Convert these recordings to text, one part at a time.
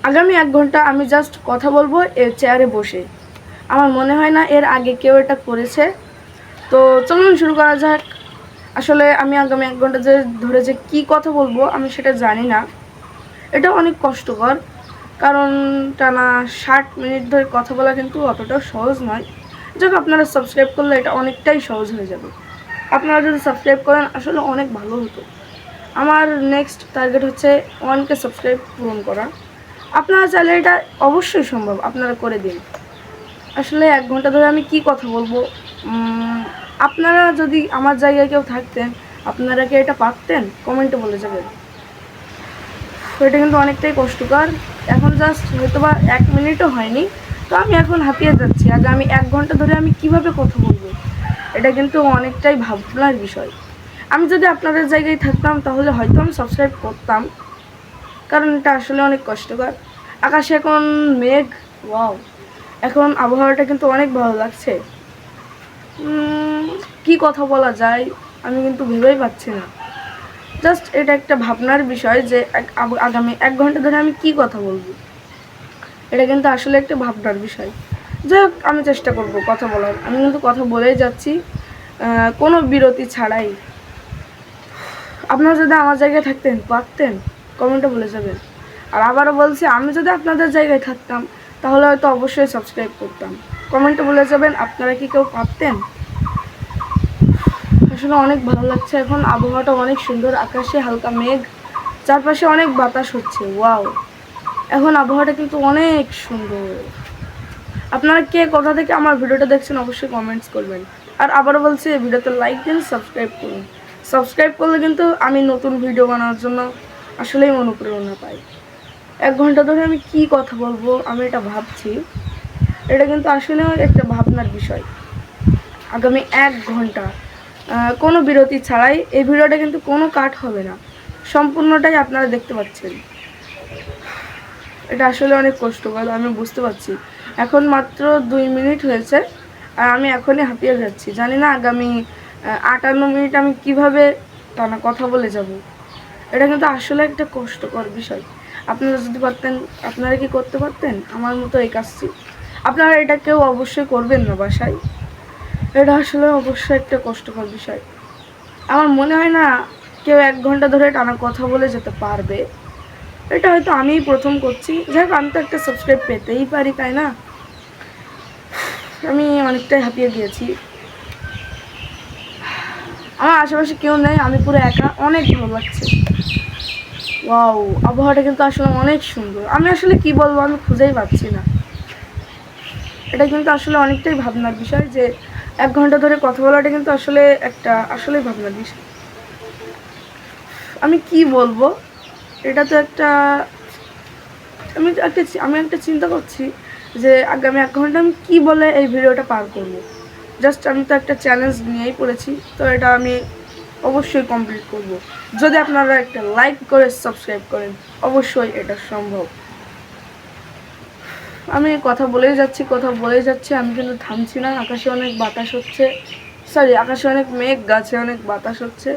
আগামী 1 ঘন্টা আমি জাস্ট কথা বলবো এর চেয়ারে বসে। আমার মনে হয় না এর আগে কেউ এটা করেছে। তো চলুন শুরু করা যাক। আসলে আমি আগামী 1 ঘন্টা ধরে যে কী কথা বলবো আমি সেটা জানি না। এটা অনেক কষ্টকর, কারণ টানা 60 মিনিট ধরে কথা বলা কিন্তু অতটাও সহজ নয়। যাক, আপনারা সাবস্ক্রাইব করলে এটা অনেকটাই সহজ হয়ে যাবে। আপনারা যদি সাবস্ক্রাইব করেন আসলে অনেক ভালো হতো। আমার নেক্সট টার্গেট হচ্ছে 1K সাবস্ক্রাইব পূরণ করা। আপনারা চাইলে এটা অবশ্যই সম্ভব, আপনারা করে দিন। আসলে 1 ঘন্টা ধরে আমি কি কথা বলবো, আপনারা যদি আমার জায়গায় কেউ থাকতেন আপনারা কি এটা পারতেন? কমেন্টে বলে যাবেন। এটা কিন্তু অনেকটাই কষ্টকর। এখন জাস্ট হয়তো বা 1 মিনিটও হয়নি, তো আমি এখন হাঁপিয়ে যাচ্ছি। আগে আমি 1 ঘন্টা ধরে আমি কিভাবে কথা বলবো, এটা কিন্তু অনেকটাই ভাবনার বিষয়। আমি যদি আপনাদের জায়গায় থাকতাম তাহলে হয়তো আমি সাবস্ক্রাইব করতাম, কারণ এটা আসলে অনেক কষ্টকর। আকাশে এখন মেঘ, ওয়াও, এখন আবহাওয়াটা কিন্তু অনেক ভালো লাগছে। কি কথা বলা যায় আমি কিন্তু ভেবেই পাচ্ছি না। জাস্ট এটা একটা ভাবনার বিষয় যে আগামী 1 ঘন্টা ধরে আমি কি কথা বলবো, এটা কিন্তু আসলে একটা ভাবনার বিষয়। যাই হোক, আমি চেষ্টা করব কথা বলার। আমি কিন্তু কথা বলেই যাচ্ছি কোনো বিরতি ছাড়াই। আপনারা যদি আমার জায়গায় থাকতেন পারতেন? কমেন্টে বলে যাবেন। আর আবারও বলছি, আমি যদি আপনাদের জায়গায় থাকতাম তাহলে হয়তো অবশ্যই সাবস্ক্রাইব করতাম। কমেন্টে বলে যাবেন আপনারা কি কেউ পারতেন? আসলে অনেক ভালো লাগছে। এখন আবহাওয়াটা অনেক সুন্দর, আকাশে হালকা মেঘ, চারপাশে অনেক বাতাস হচ্ছে। ওয়াও, এখন আবহাওয়াটা কিন্তু অনেক সুন্দর। আপনারা কে কোথা থেকে আমার ভিডিওটা দেখছেন অবশ্যই কমেন্টস করবেন। আর আবারও বলছি, এই ভিডিওতে লাইক দিন, সাবস্ক্রাইব করুন। সাবস্ক্রাইব করলে কিন্তু আমি নতুন ভিডিও বানানোর জন্য আসলেই অনুপ্রেরণা পাই। 1 ঘন্টা ধরে আমি কি কথা বলবো আমি এটা ভাবছি। এটা কিন্তু আসলে একটা ভাবনার বিষয়। আগামী 1 ঘন্টা কোনো বিরতি ছাড়াই এই ভিডিওটা কিন্তু কোনো কাট হবে না, সম্পূর্ণটাই আপনারা দেখতে পাচ্ছেন। এটা আসলে অনেক কষ্টকর, আমি বুঝতে পারছি। এখন মাত্র 2 মিনিট হয়েছে আর আমি এখনই হাঁপিয়ে যাচ্ছি। জানি না আগামী 58 মিনিট আমি কিভাবে টানা কথা বলে যাব। এটা কিন্তু আসলে একটা কষ্টকর বিষয়। আপনারা যদি পারতেন, আপনারা কি করতে পারতেন আমার মতো এই কাজটি? আপনারা এটা কেউ অবশ্যই করবেন না বাসায়। এটা আসলে অবশ্যই একটা কষ্টকর বিষয়। আমার মনে হয় না কেউ 1 ঘন্টা ধরে টানা কথা বলে যেতে পারবে। এটা হয়তো আমিই প্রথম করছি। যাই হোক, আমি তো একটা সাবস্ক্রাইব পেতেই পারি, তাই না? আমি অনেকটাই হাঁপিয়ে গিয়েছি। আমার আশেপাশে কেউ নেই, আমি পুরো একা। অনেক ভালো লাগছে। ওয়াও, আবহাওয়াটা কিন্তু আসলে অনেক সুন্দর। আমি আসলে কি বলবো আমি খুঁজেই পাচ্ছি না। এটা কিন্তু আসলে অনেকটাই ভাবনার বিষয় যে 1 ঘন্টা ধরে কথা বলাটা কিন্তু আসলে আসলেই ভাবনার বিষয়। আমি কি বলবো, এটা তো আমি একটা চিন্তা করছি যে আগামী 1 ঘন্টা আমি কী বলে এই ভিডিওটা পার করব। জাস্ট আমি তো একটা চ্যালেঞ্জ নিয়েই পড়েছি, তো এটা আমি অবশ্যই কমপ্লিট করব। যদি আপনারা একটা লাইক করে সাবস্ক্রাইব করেন, অবশ্যই এটা সম্ভব। আমি কথা বলেই যাচ্ছি, আমি কিন্তু থামছি না। আকাশে অনেক বাতাস হচ্ছে, আকাশে অনেক মেঘ, গাছে অনেক বাতাস হচ্ছে।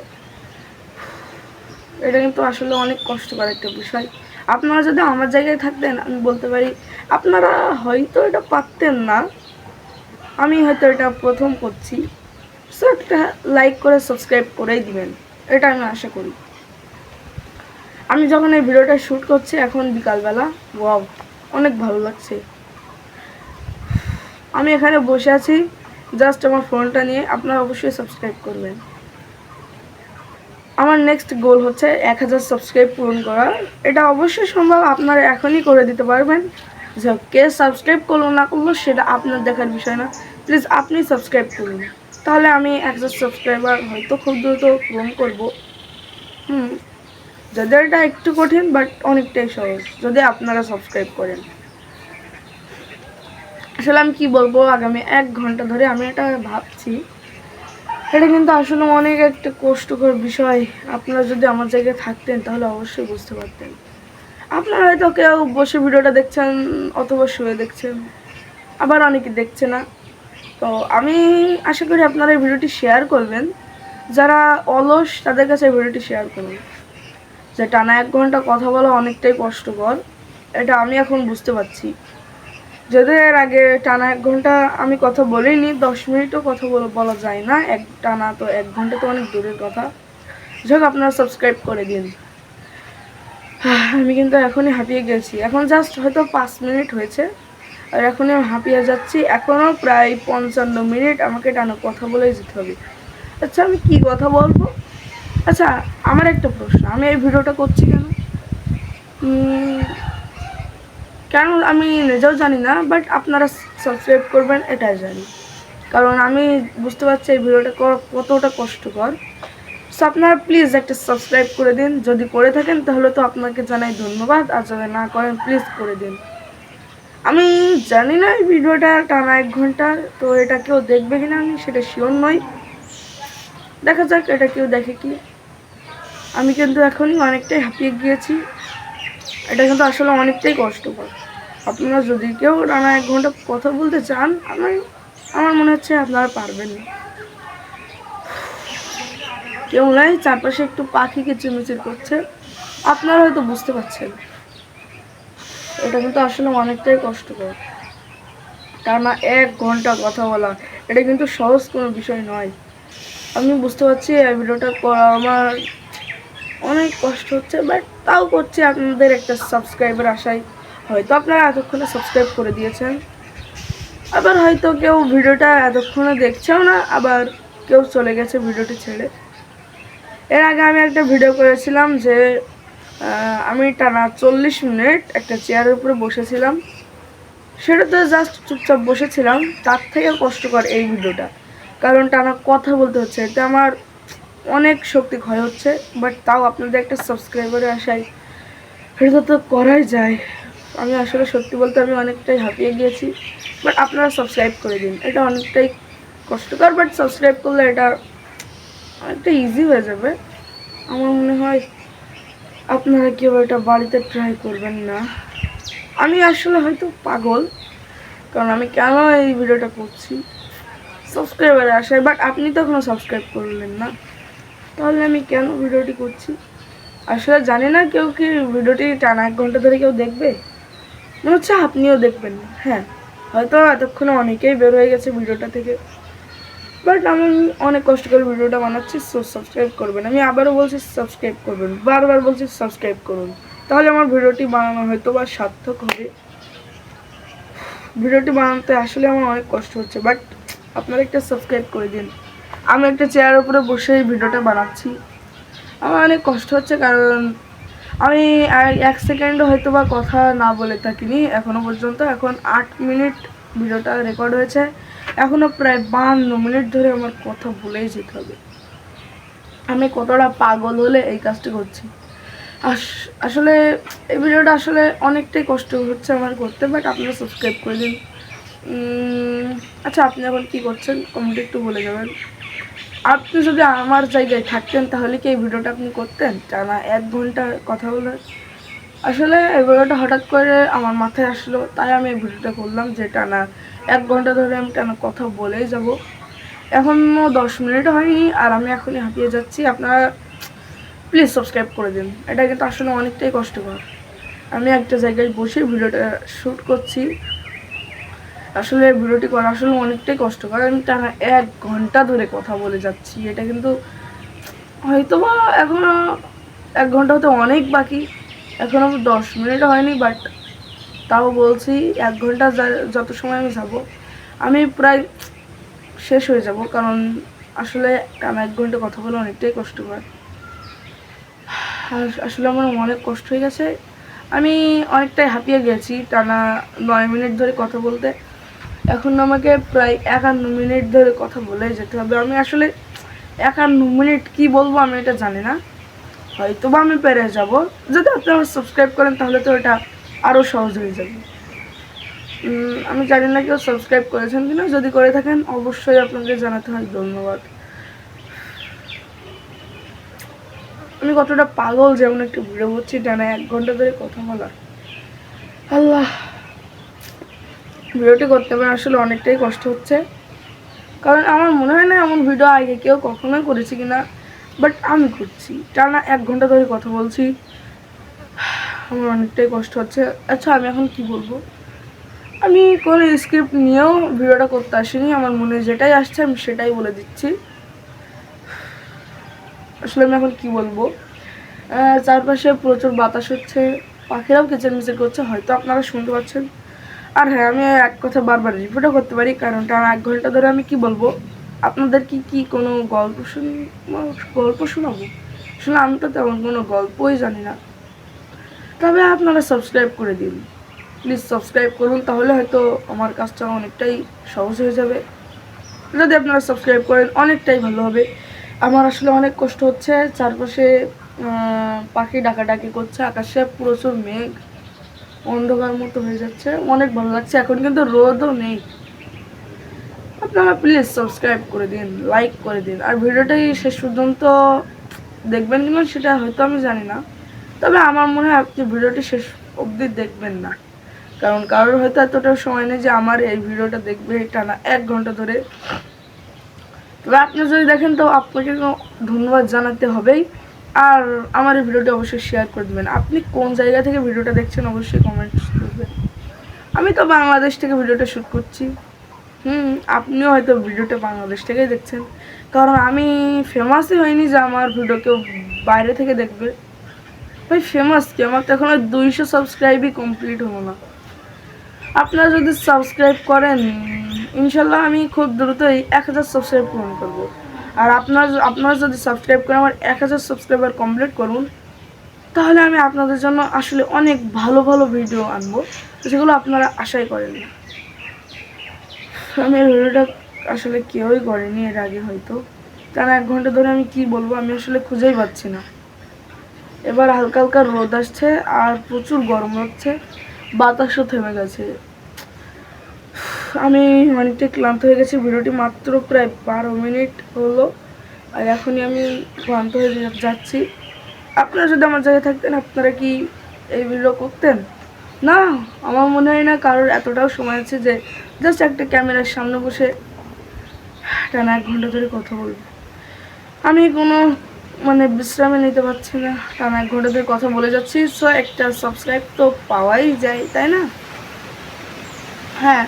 এটা কিন্তু আসলে অনেক কষ্টকর একটা বিষয়। আপনারা যদি আমার জায়গায় থাকতেন আমি বলতে পারি আপনারা হয়তো এটা পারতেন না, আমি হয়তো এটা প্রথম করছি। সো একটা লাইক করে সাবস্ক্রাইব করেই দিবেন, এটা আমি আশা করি। আমি যখন এই ভিডিওটা শ্যুট করছি এখন বিকালবেলা, ওয়াও, অনেক ভালো লাগছে। আমি এখানে বসে আছি জাস্ট আমার ফোনটা নিয়ে। আপনারা অবশ্যই সাবস্ক্রাইব করবেন। আমার নেক্সট গোল হচ্ছে 1000 সাবস্ক্রাইব পূরণ করা। এটা অবশ্যই সম্ভব, আপনারা এখনই করে দিতে পারবেন। যে কে সাবস্ক্রাইব করলো না করলো সেটা আপনার দেখার বিষয় না। প্লিজ আপনি সাবস্ক্রাইব করুন, তাহলে আমি 1000 সাবস্ক্রাইবার হয়তো খুব দ্রুত পূরণ করবো। যাদের এটা একটু কঠিন বাট অনেকটাই সহজ যদি আপনারা সাবস্ক্রাইব করেন। আসলে আমি কি বলবো, আগামী 1 ঘন্টা ধরে আমি এটা ভাবছি। এটা কিন্তু আসলে অনেক একটা কষ্টকর বিষয়। আপনারা যদি আমার জায়গায় থাকতেন তাহলে অবশ্যই বুঝতে পারতেন। আপনারা হয়তো কেউ বসে ভিডিওটা দেখছেন অথবা শুয়ে দেখছেন, আবার অনেকে দেখছে না। তো আমি আশা করি আপনারা এই ভিডিওটি শেয়ার করবেন। যারা অলস তাদের কাছে এই ভিডিওটি শেয়ার করুন। যে টানা 1 ঘন্টা কথা বলা অনেকটাই কষ্টকর। এটা আমি এখন বুঝতে পারছি। যদি এর আগে টানা 1 ঘন্টা আমি কথা বলিনি, 10 মিনিটও কথা বলা যায় না, টানা তো 1 ঘন্টা তো অনেক দূরের কথা। যাক, আপনারা সাবস্ক্রাইব করে দিন। আমি কিন্তু এখনই হাঁপিয়ে গেছি। এখন জাস্ট হয়তো 5 মিনিট হয়েছে, আর এখনই আমি হাঁপিয়ে যাচ্ছি। এখনও প্রায় 55 মিনিট আমাকে টানা কথা বলেই যেতে হবে। আচ্ছা, আমি কি কথা বলবো? আচ্ছা, আমার একটা প্রশ্ন, আমি এই ভিডিওটা করছি কেন? কেন আমি নিজেও জানি না, বাট আপনারা সাবস্ক্রাইব করবেন এটাই জানি। কারণ আমি বুঝতে পারছি এই ভিডিওটা কতটা কষ্টকর। সো আপনারা প্লিজ একটা সাবস্ক্রাইব করে দিন। যদি করে থাকেন তাহলে তো আপনাকে জানাই ধন্যবাদ, আর যদি না করেন প্লিজ করে দিন। আমি জানি না এই ভিডিওটা টানা 1 ঘন্টা, তো এটা কেউ দেখবে কিনা আমি সেটা শিওর নই। দেখা যাক এটা কেউ দেখে কি। আমি কিন্তু এখনই অনেকটাই হাঁপিয়ে গিয়েছি। এটা কিন্তু আসলে অনেকটাই কষ্টকর। আপনারা যদি কেউ টানা 1 ঘন্টা কথা বলতে চান, আমার মনে হচ্ছে আপনারা পারবেন না। কেউ নাই, চারপাশে একটু পাখি কিচিরমিচির করছে, আপনারা হয়তো বুঝতে পারছেন। এটা কিন্তু আসলে অনেকটাই কষ্টকর। টানা 1 ঘন্টা কথা বলা, এটা কিন্তু সহজ কোনো বিষয় নয়। আমি বুঝতে পারছি এই ভিডিওটা করা আমার অনেক কষ্ট হচ্ছে, বাট তাও করছি আপনাদের একটা সাবস্ক্রাইবের আশায়। হয়তো আপনারা এতক্ষণে সাবস্ক্রাইব করে দিয়েছেন, আবার হয়তো কেউ ভিডিওটা এতক্ষণে দেখছেও না, আবার কেউ চলে গেছে ভিডিওটি ছেড়ে। এর আগে আমি একটা ভিডিও করেছিলাম যে আমি টানা 40 মিনিট একটা চেয়ারের উপরে বসেছিলাম। সেটাতে জাস্ট চুপচাপ বসেছিলাম। তার থেকে কষ্টকর এই ভিডিওটা, কারণ টানা কথা বলতে হচ্ছে। এতে আমার অনেক শক্তি ক্ষয় হচ্ছে, বাট তাও আপনাদের একটা সাবস্ক্রাইবারের আশায় এটা তো করাই যায়। আমি আসলে সত্যি বলতে আমি অনেকটাই হাঁপিয়ে গিয়েছি, বাট আপনারা সাবস্ক্রাইব করে দিন। এটা অনেকটাই কষ্টকর, বাট সাবস্ক্রাইব করলে এটা অনেকটা ইজি হয়ে যাবে। আমার মনে হয় আপনারা কেউ এটা বাড়িতে ট্রাই করবেন না। আমি আসলে হয়তো পাগল, কারণ আমি কেন এই ভিডিওটা করছি সাবস্ক্রাইবারের আশায়, বাট আপনি তো এখনও সাবস্ক্রাইব করলেন না, তাহলে আমি কেন ভিডিওটি করছি? আসলে জানি না কেউ কি ভিডিওটি টানা 1 ঘন্টা ধরে কেউ দেখবে। মনে হচ্ছে আপনিও দেখবেন না। হ্যাঁ, হয়তো এতক্ষণে অনেকেই বের হয়ে গেছে ভিডিওটা থেকে, বাট আমি অনেক কষ্ট করে ভিডিওটা বানাচ্ছি। সো সাবস্ক্রাইব করবেন। আমি আবারও বলছি সাবস্ক্রাইব করবেন, বারবার বলছি সাবস্ক্রাইব করুন, তাহলে আমার ভিডিওটি বানানো হয়তো বা সার্থক হবে। ভিডিওটি বানাতে আসলে আমার অনেক কষ্ট হচ্ছে, বাট আপনারা একটা সাবস্ক্রাইব করে দিন। আমি একটা চেয়ারের উপরে বসে এই ভিডিওটা বানাচ্ছি। আমার অনেক কষ্ট হচ্ছে, কারণ আমি 1 সেকেন্ডও হয়তো বা কথা না বলে থাকিনি এখনও পর্যন্ত। এখন 8 মিনিট ভিডিওটা রেকর্ড হয়েছে, এখনও প্রায় 52 মিনিট ধরে আমার কথা বলেই যেতে হবে। আমি কতটা পাগল হলে এই কাজটা করছি। আসলে এই ভিডিওটা আসলে অনেকটাই কষ্ট হচ্ছে আমার করতে, বাট আপনারা সাবস্ক্রাইব করে দিন। আচ্ছা, আপনি এখন কী করছেন কমেন্টে একটু বলে যাবেন। আপনি যদি আমার জায়গায় থাকতেন তাহলে কি এই ভিডিওটা আপনি করতেন টানা 1 ঘন্টা কথা বলে? আসলে এই ভিডিওটা হঠাৎ করে আমার মাথায় আসলো, তাই আমি এই ভিডিওটা করলাম যে টানা 1 ঘন্টা ধরে আমি টানা কথা বলেই যাব। এখনও 10 মিনিটও হয়নি, আর আমি এখনই হাঁপিয়ে যাচ্ছি। আপনারা প্লিজ সাবস্ক্রাইব করে দিন। এটা কিন্তু আসলে অনেকটাই কষ্টকর। আমি একটা জায়গায় বসে ভিডিওটা শ্যুট করছি। আসলে ভিডিওটি করা আসলে অনেকটাই কষ্টকর। আমি টানা 1 ঘন্টা ধরে কথা বলে যাচ্ছি। এটা কিন্তু হয়তো বা এখনও 1 ঘন্টা হতে অনেক বাকি, এখনও 10 মিনিট হয়নি, বাট তাও বলছি 1 ঘন্টা যত সময় আমি যাব আমি প্রায় শেষ হয়ে যাব, কারণ আসলে টানা 1 ঘন্টা কথা বলে অনেকটাই কষ্টকর। আসলে আমার অনেক কষ্ট হয়ে গেছে। আমি অনেকটাই হাঁপিয়ে গেছি টানা 9 মিনিট ধরে কথা বলতে। এখন আমাকে প্রায় 51 মিনিট ধরে কথা বলেই যেতে হবে। আমি আসলে 51 মিনিট কি বলবো আমি এটা জানি না, হয়তো বা আমি পেরে যাব। যদি আপনারা সাবস্ক্রাইব করেন তাহলে তো এটা আরও সহজ হয়ে যাবে। আমি জানি না কেউ সাবস্ক্রাইব করেছেন কিনা, যদি করে থাকেন অবশ্যই আপনাদের জানাতে হয় ধন্যবাদ। আমি কতটা পাগল যেমন একটু ভিডিও করছি টানা 1 ঘন্টা ধরে কথা বলা। আল্লাহ, ভিডিওটি করতে আমার আসলে অনেকটাই কষ্ট হচ্ছে, কারণ আমার মনে হয় না এমন ভিডিও আগে কেউ কখনোই করেছি কিনা, বাট আমি করছি। টানা 1 ঘন্টা ধরে কথা বলছি। আমার অনেকটাই কষ্ট হচ্ছে। আচ্ছা আমি এখন কি বলবো, আমি কোনো স্ক্রিপ্ট নিয়েও ভিডিওটা করতে আসিনি, আমার মনে যেটাই আসছে আমি সেটাই বলে দিচ্ছি। আসলে আমি এখন কি বলবো, চারপাশে প্রচুর বাতাস হচ্ছে, পাখিরাও কিচিরমিচির করছে, হয়তো আপনারা শুনতে পাচ্ছেন। আর হ্যাঁ, আমি এক কথা বারবার রিপিটও করতে পারি, কারণ টানা 1 ঘন্টা ধরে আমি কি বলবো, আপনাদের কি কোনো গল্প শোনাবো? আসলে আমি তো তেমন কোনো গল্পই জানি না। তবে আপনারা সাবস্ক্রাইব করে দিন, প্লিজ সাবস্ক্রাইব করুন, তাহলে হয়তো আমার কাজটা অনেকটাই সহজ হয়ে যাবে। যদি আপনারা সাবস্ক্রাইব করেন অনেকটাই ভালো হবে। আমার আসলে অনেক কষ্ট হচ্ছে, চারপাশে পাখি ডাকাডাকি করছে, আকাশে প্রচুর মেঘ, অন্ধকার মতো হয়ে যাচ্ছে, অনেক ভালো লাগছে। এখন কিন্তু রোদও নেই। আপনারা প্লিজ সাবস্ক্রাইব করে দিন, লাইক করে দিন, আর ভিডিওটাই শেষ পর্যন্ত দেখবেন কিনা সেটা হয়তো আমি জানি না, তবে আমার মনে হয় আপনি ভিডিওটি শেষ অবধি দেখবেন না, কারণ কারোর হয়তো এতটা সময় নেই যে আমার এই ভিডিওটা দেখবে টানা 1 ঘন্টা ধরে। তবে আপনি যদি দেখেন তো আপনাকে ধন্যবাদ জানাতে হবেই। আর আমার এই ভিডিওটি অবশ্যই শেয়ার করে দেবেন। আপনি কোন জায়গা থেকে ভিডিওটা দেখছেন অবশ্যই কমেন্টস করবেন। আমি তো বাংলাদেশ থেকে ভিডিওটা শ্যুট করছি। আপনিও হয়তো ভিডিওটা বাংলাদেশ থেকেই দেখছেন, কারণ আমি ফেমাসই হয়নি যে আমার ভিডিও কেউ বাইরে থেকে দেখবে। ভাই ফেমাস কি, আমার তো এখনো 200 সাবস্ক্রাইবই কমপ্লিট হলো না। আপনারা যদি সাবস্ক্রাইব করেন ইনশাল্লাহ আমি খুব দ্রুতই 1000 সাবস্ক্রাইব পূরণ করবো। আর আপনারা যদি সাবস্ক্রাইব করে আমার 1000 সাবস্ক্রাইবার কমপ্লিট করুন, তাহলে আমি আপনাদের জন্য আসলে অনেক ভালো ভালো ভিডিও আনবো, যেগুলো আপনারা আশাই করেন না। আমি এই ভিডিওটা আসলে কেউই করেনি এর আগে হয়তো, কারণ 1 ঘন্টা ধরে আমি কি বলবো আমি আসলে খুঁজেই পাচ্ছি না। এবার হালকা হালকা রোদ আসছে আর প্রচুর গরম হচ্ছে, বাতাসও থেমে গেছে। আমি অনেকটাই ক্লান্ত হয়ে গেছি, ভিডিওটি মাত্র প্রায় 12 মিনিট হলো, আর এখনই আমি ক্লান্ত হয়ে যাচ্ছি। আপনারা যদি আমার জায়গায় থাকতেন আপনারা কি এই ভিডিও করতেন? না, আমার মনে হয় না কারোর এতটাও সময় আছে যে জাস্ট একটা ক্যামেরার সামনে বসে টানা 1 ঘন্টা ধরে কথা বলবো। আমি কোনো বিশ্রামে নিতে পারছি না, টানা 1 ঘন্টা ধরে কথা বলে যাচ্ছি। সো একটা সাবস্ক্রাইব তো পাওয়াই যায়, তাই না? হ্যাঁ,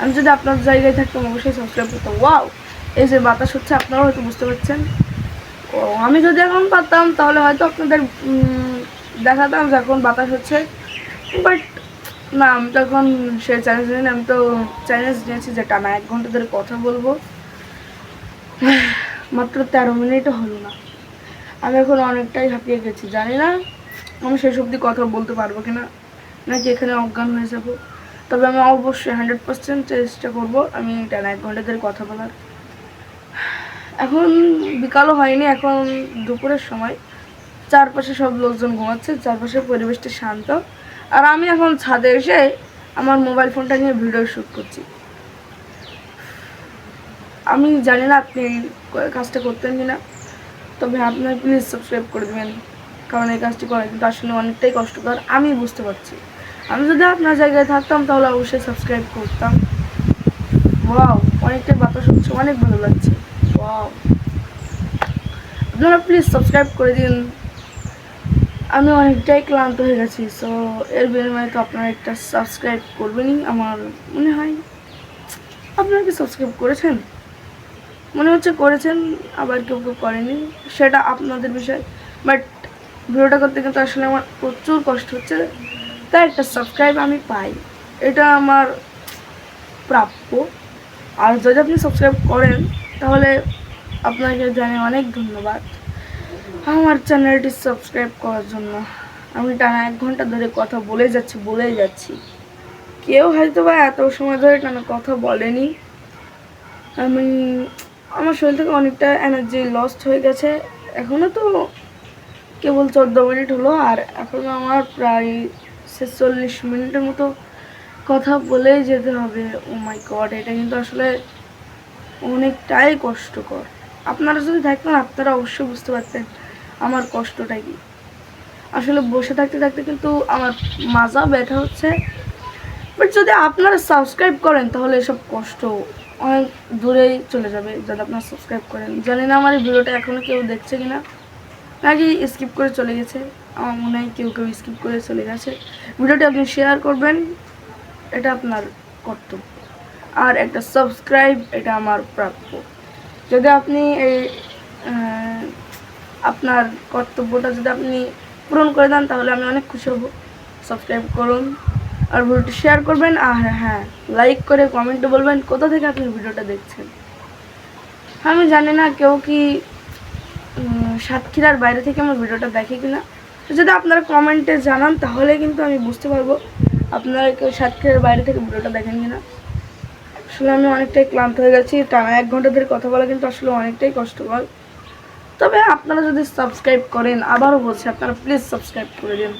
আমি যদি আপনার জায়গায় থাকতাম অবশ্যই সাবস্ক্রাইব করতাম। ওয়াও, এই যে বাতাস হচ্ছে আপনারাও হয়তো বুঝতে পারছেন। ও আমি যদি এখন পারতাম তাহলে হয়তো আপনাদের দেখাতাম যে এখন বাতাস হচ্ছে, বাট না, আমি তো এখন সে চ্যালেঞ্জ নিই, আমি তো চ্যালেঞ্জ নিয়েছি যে টানা 1 ঘন্টা ধরে কথা বলবো। মাত্র 13 মিনিটও হলো না, আমি এখন অনেকটাই হাঁপিয়ে গেছি। জানি না আমি শেষ অবধি কথা বলতে পারবো কিনা, নাকি এখানে অজ্ঞান হয়ে যাব। তবে আমি অবশ্যই 100% চেষ্টা করবো আমি টানা 1 ঘন্টা ধরে কথা বলার। এখন বিকালও হয়নি, এখন দুপুরের সময়, চারপাশে সব লোকজন ঘুমাচ্ছে, চারপাশের পরিবেশটা শান্ত, আর আমি এখন ছাদে এসে আমার মোবাইল ফোনটা নিয়ে ভিডিও শ্যুট করছি। আমি জানি না আপনি কাজটা করতেন কিনা, তবে আপনার প্লিজ সাবস্ক্রাইব করে দেবেন, কারণ এই কাজটি করা কিন্তু আসলে অনেকটাই কষ্টকর, আমি বুঝতে পারছি। আমি যদি আপনার জায়গায় থাকতাম তাহলে অবশ্যই সাবস্ক্রাইব করতাম। ওয়াও, অনেকটাই বাতাস হচ্ছে, অনেক ভালো লাগছে। ওয়াও, আপনারা প্লিজ সাবস্ক্রাইব করে দিন, আমি অনেকটাই ক্লান্ত হয়ে গেছি। সো এর বিনিময়ে তো আপনারা একটা সাবস্ক্রাইব করবেনই, আমার মনে হয়। আপনারা কি সাবস্ক্রাইব করেছেন? মনে হচ্ছে করেছেন, আবার কেউ কেউ করেনি, সেটা আপনাদের বিষয়। বাট ভিডিওটা করতে কিন্তু আসলে আমার প্রচুর কষ্ট হচ্ছে, তাই একটা সাবস্ক্রাইব আমি পাই, এটা আমার প্রাপ্য। আর যদি আপনি সাবস্ক্রাইব করেন তাহলে আপনাকে জানিয়ে অনেক ধন্যবাদ আমার চ্যানেলটি সাবস্ক্রাইব করার জন্য। আমি টানা 1 ঘন্টা ধরে কথা বলেই যাচ্ছি। কেউ হয়তো বা এত সময় ধরে টানা কথা বলেনি। আমি আমার শরীর থেকে অনেকটা এনার্জি লস্ট হয়ে গেছে। এখনও তো কেবল 14 মিনিট হলো, আর এখনও আমার প্রায় 46 মিনিটের মতো কথা বলেই যেতে হবে। ও মাই গড, এটা কিন্তু আসলে অনেকটাই কষ্টকর। আপনারা যদি থাকতেন আপনারা অবশ্যই বুঝতে পারতেন আমার কষ্টটা কি। আসলে বসে থাকতে থাকতে কিন্তু আমার মাজা ব্যথা হচ্ছে, বাট যদি আপনারা সাবস্ক্রাইব করেন তাহলে এসব কষ্ট অনেক দূরেই চলে যাবে। যদি আপনারা সাবস্ক্রাইব করেন, জানি না আমার এই ভিডিওটা এখনও কেউ দেখছে কিনা, নাকি স্কিপ করে চলে গেছে। আমার মনে হয় কেউ কেউ স্কিপ করে চলে গেছে। ভিডিওটি আপনি শেয়ার করবেন, এটা আপনার কর্তব্য। আর একটা সাবস্ক্রাইব, এটা আমার প্রাপ্য। যদি আপনি এই আপনার কর্তব্যটা যদি আপনি পূরণ করে দেন তাহলে আমি অনেক খুশি হব। সাবস্ক্রাইব করুন আর ভিডিওটি শেয়ার করবেন। আর হ্যাঁ, লাইক করে কমেন্টে বলবেন কোথা থেকে আপনি ভিডিওটা দেখছেন। আমি জানি না কেউ কি সাতক্ষীরার বাইরে থেকে আমার ভিডিওটা দেখে কিনা। যদি আপনারা কমেন্টে জানান তাহলে কিন্তু আমি বুঝতে পারবো আপনারা কেউ সাতক্ষীরার বাইরে থেকে ভিডিওটা দেখেন কিনা। আসলে আমি অনেকটাই ক্লান্ত হয়ে গেছি, টানা 1 ঘন্টা ধরে কথা বলা কিন্তু আসলে অনেকটাই কষ্টকর। তবে আপনারা যদি সাবস্ক্রাইব করেন, আবারও বলছি আপনারা প্লিজ সাবস্ক্রাইব করে দিন।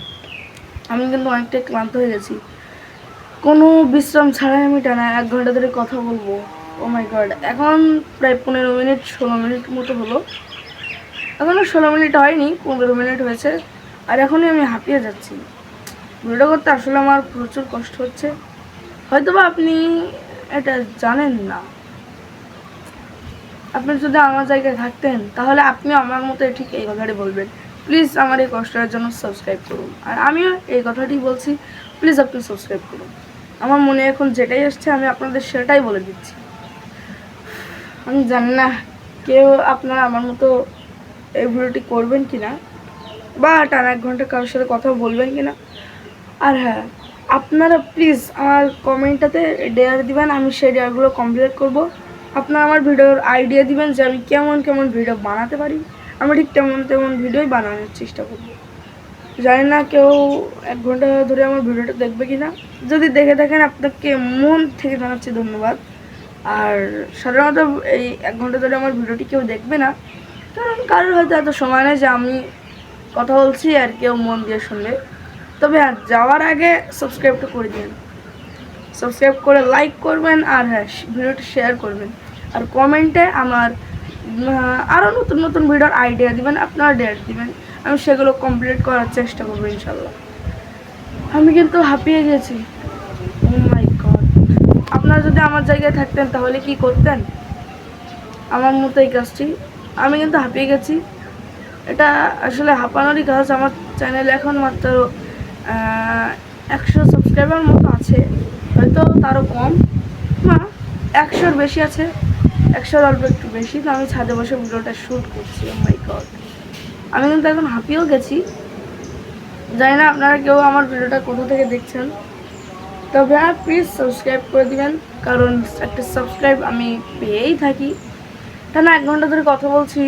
আমি কিন্তু অনেকটাই ক্লান্ত হয়ে গেছি, কোনো বিশ্রাম ছাড়াই আমি টানা 1 ঘন্টা ধরে কথা বলবো। ও মাই গড, এখন প্রায় 15 মিনিট 16 মিনিট মতো হলো। এখনও 16 মিনিট হয়নি, 15 মিনিট হয়েছে। আর এখনই আমি হাঁপিয়ে যাচ্ছি। ভিডিও করতে আসলে আমার প্রচুর কষ্ট হচ্ছে, হয়তোবা আপনি এটা জানেন না। আপনি যদি আমার জায়গায় থাকতেন তাহলে আপনি আমার মতো ঠিক এই কথাটি বলবেন, প্লিজ আমার এই কষ্টের জন্য সাবস্ক্রাইব করুন। আর আমিও এই কথাটি বলছি, প্লিজ আপনি সাবস্ক্রাইব করুন। আমার মনে এখন যেটাই আসছে আমি আপনাদের সেটাই বলে দিচ্ছি। আমি জানি না কেউ আপনারা আমার মতো এই ভিডিওটি করবেন কিনা, বা টানা 1 ঘন্টা কারোর সাথে কথা বলবেন কিনা। আর হ্যাঁ, আপনারা প্লিজ আমার কমেন্টটাতে ডেয়ার দিবেন, আমি সেই ডেয়ারগুলো কমপ্লিট করব। আপনারা আমার ভিডিওর আইডিয়া দিবেন যে আমি কেমন কেমন ভিডিও বানাতে পারি, আমি ঠিক তেমন ভিডিওই বানানোর চেষ্টা করব। জানি না কেউ 1 ঘন্টা ধরে আমার ভিডিওটা দেখবে কি না। যদি দেখে থাকেন আপনাকে মন থেকে জানাচ্ছি ধন্যবাদ। আর সাধারণত এই 1 ঘন্টা ধরে আমার ভিডিওটি কেউ দেখবে না, কারণ কারোর হয়তো এত সময় নেই যে আমি কথা বলছি আর কেউ মন দিয়ে শুনবে। তবে হ্যাঁ, যাওয়ার আগে সাবস্ক্রাইবটা করে দিন, সাবস্ক্রাইব করে লাইক করবেন। আর হ্যাঁ, ভিডিওটি শেয়ার করবেন। আর কমেন্টে আমার আরও নতুন নতুন ভিডিওর আইডিয়া দিবেন, আপনারা ডেট দিবেন, আমি সেগুলো কমপ্লিট করার চেষ্টা করবো ইনশাল্লাহ। আমি কিন্তু হাঁপিয়ে গেছি। ও মাই গড, আপনারা যদি আমার জায়গায় থাকতেন তাহলে কি করতেন? আমার মতো এই কাজটি, আমি কিন্তু হাঁপিয়ে গেছি। এটা আসলে হাঁপানোরই কাজ। আমার চ্যানেলে এখন মাত্র 100 সাবস্ক্রাইবার মতো আছে, হয়তো তারও কম না, 100-র বেশি আছে, 100-র অল্প একটু বেশি। তো আমি ছাদে বসে ভিডিওটা শ্যুট করছি। ও মাই গড, আমি কিন্তু এখন হাঁপিয়েও গেছি। জানি না আপনারা কেউ আমার ভিডিওটা কোথা থেকে দেখছেন, তবে হ্যাঁ প্লিজ সাবস্ক্রাইব করে দিবেন, কারণ একটা সাবস্ক্রাইব আমি পেয়েই থাকি। টানা 1 ঘন্টা ধরে কথা বলছি,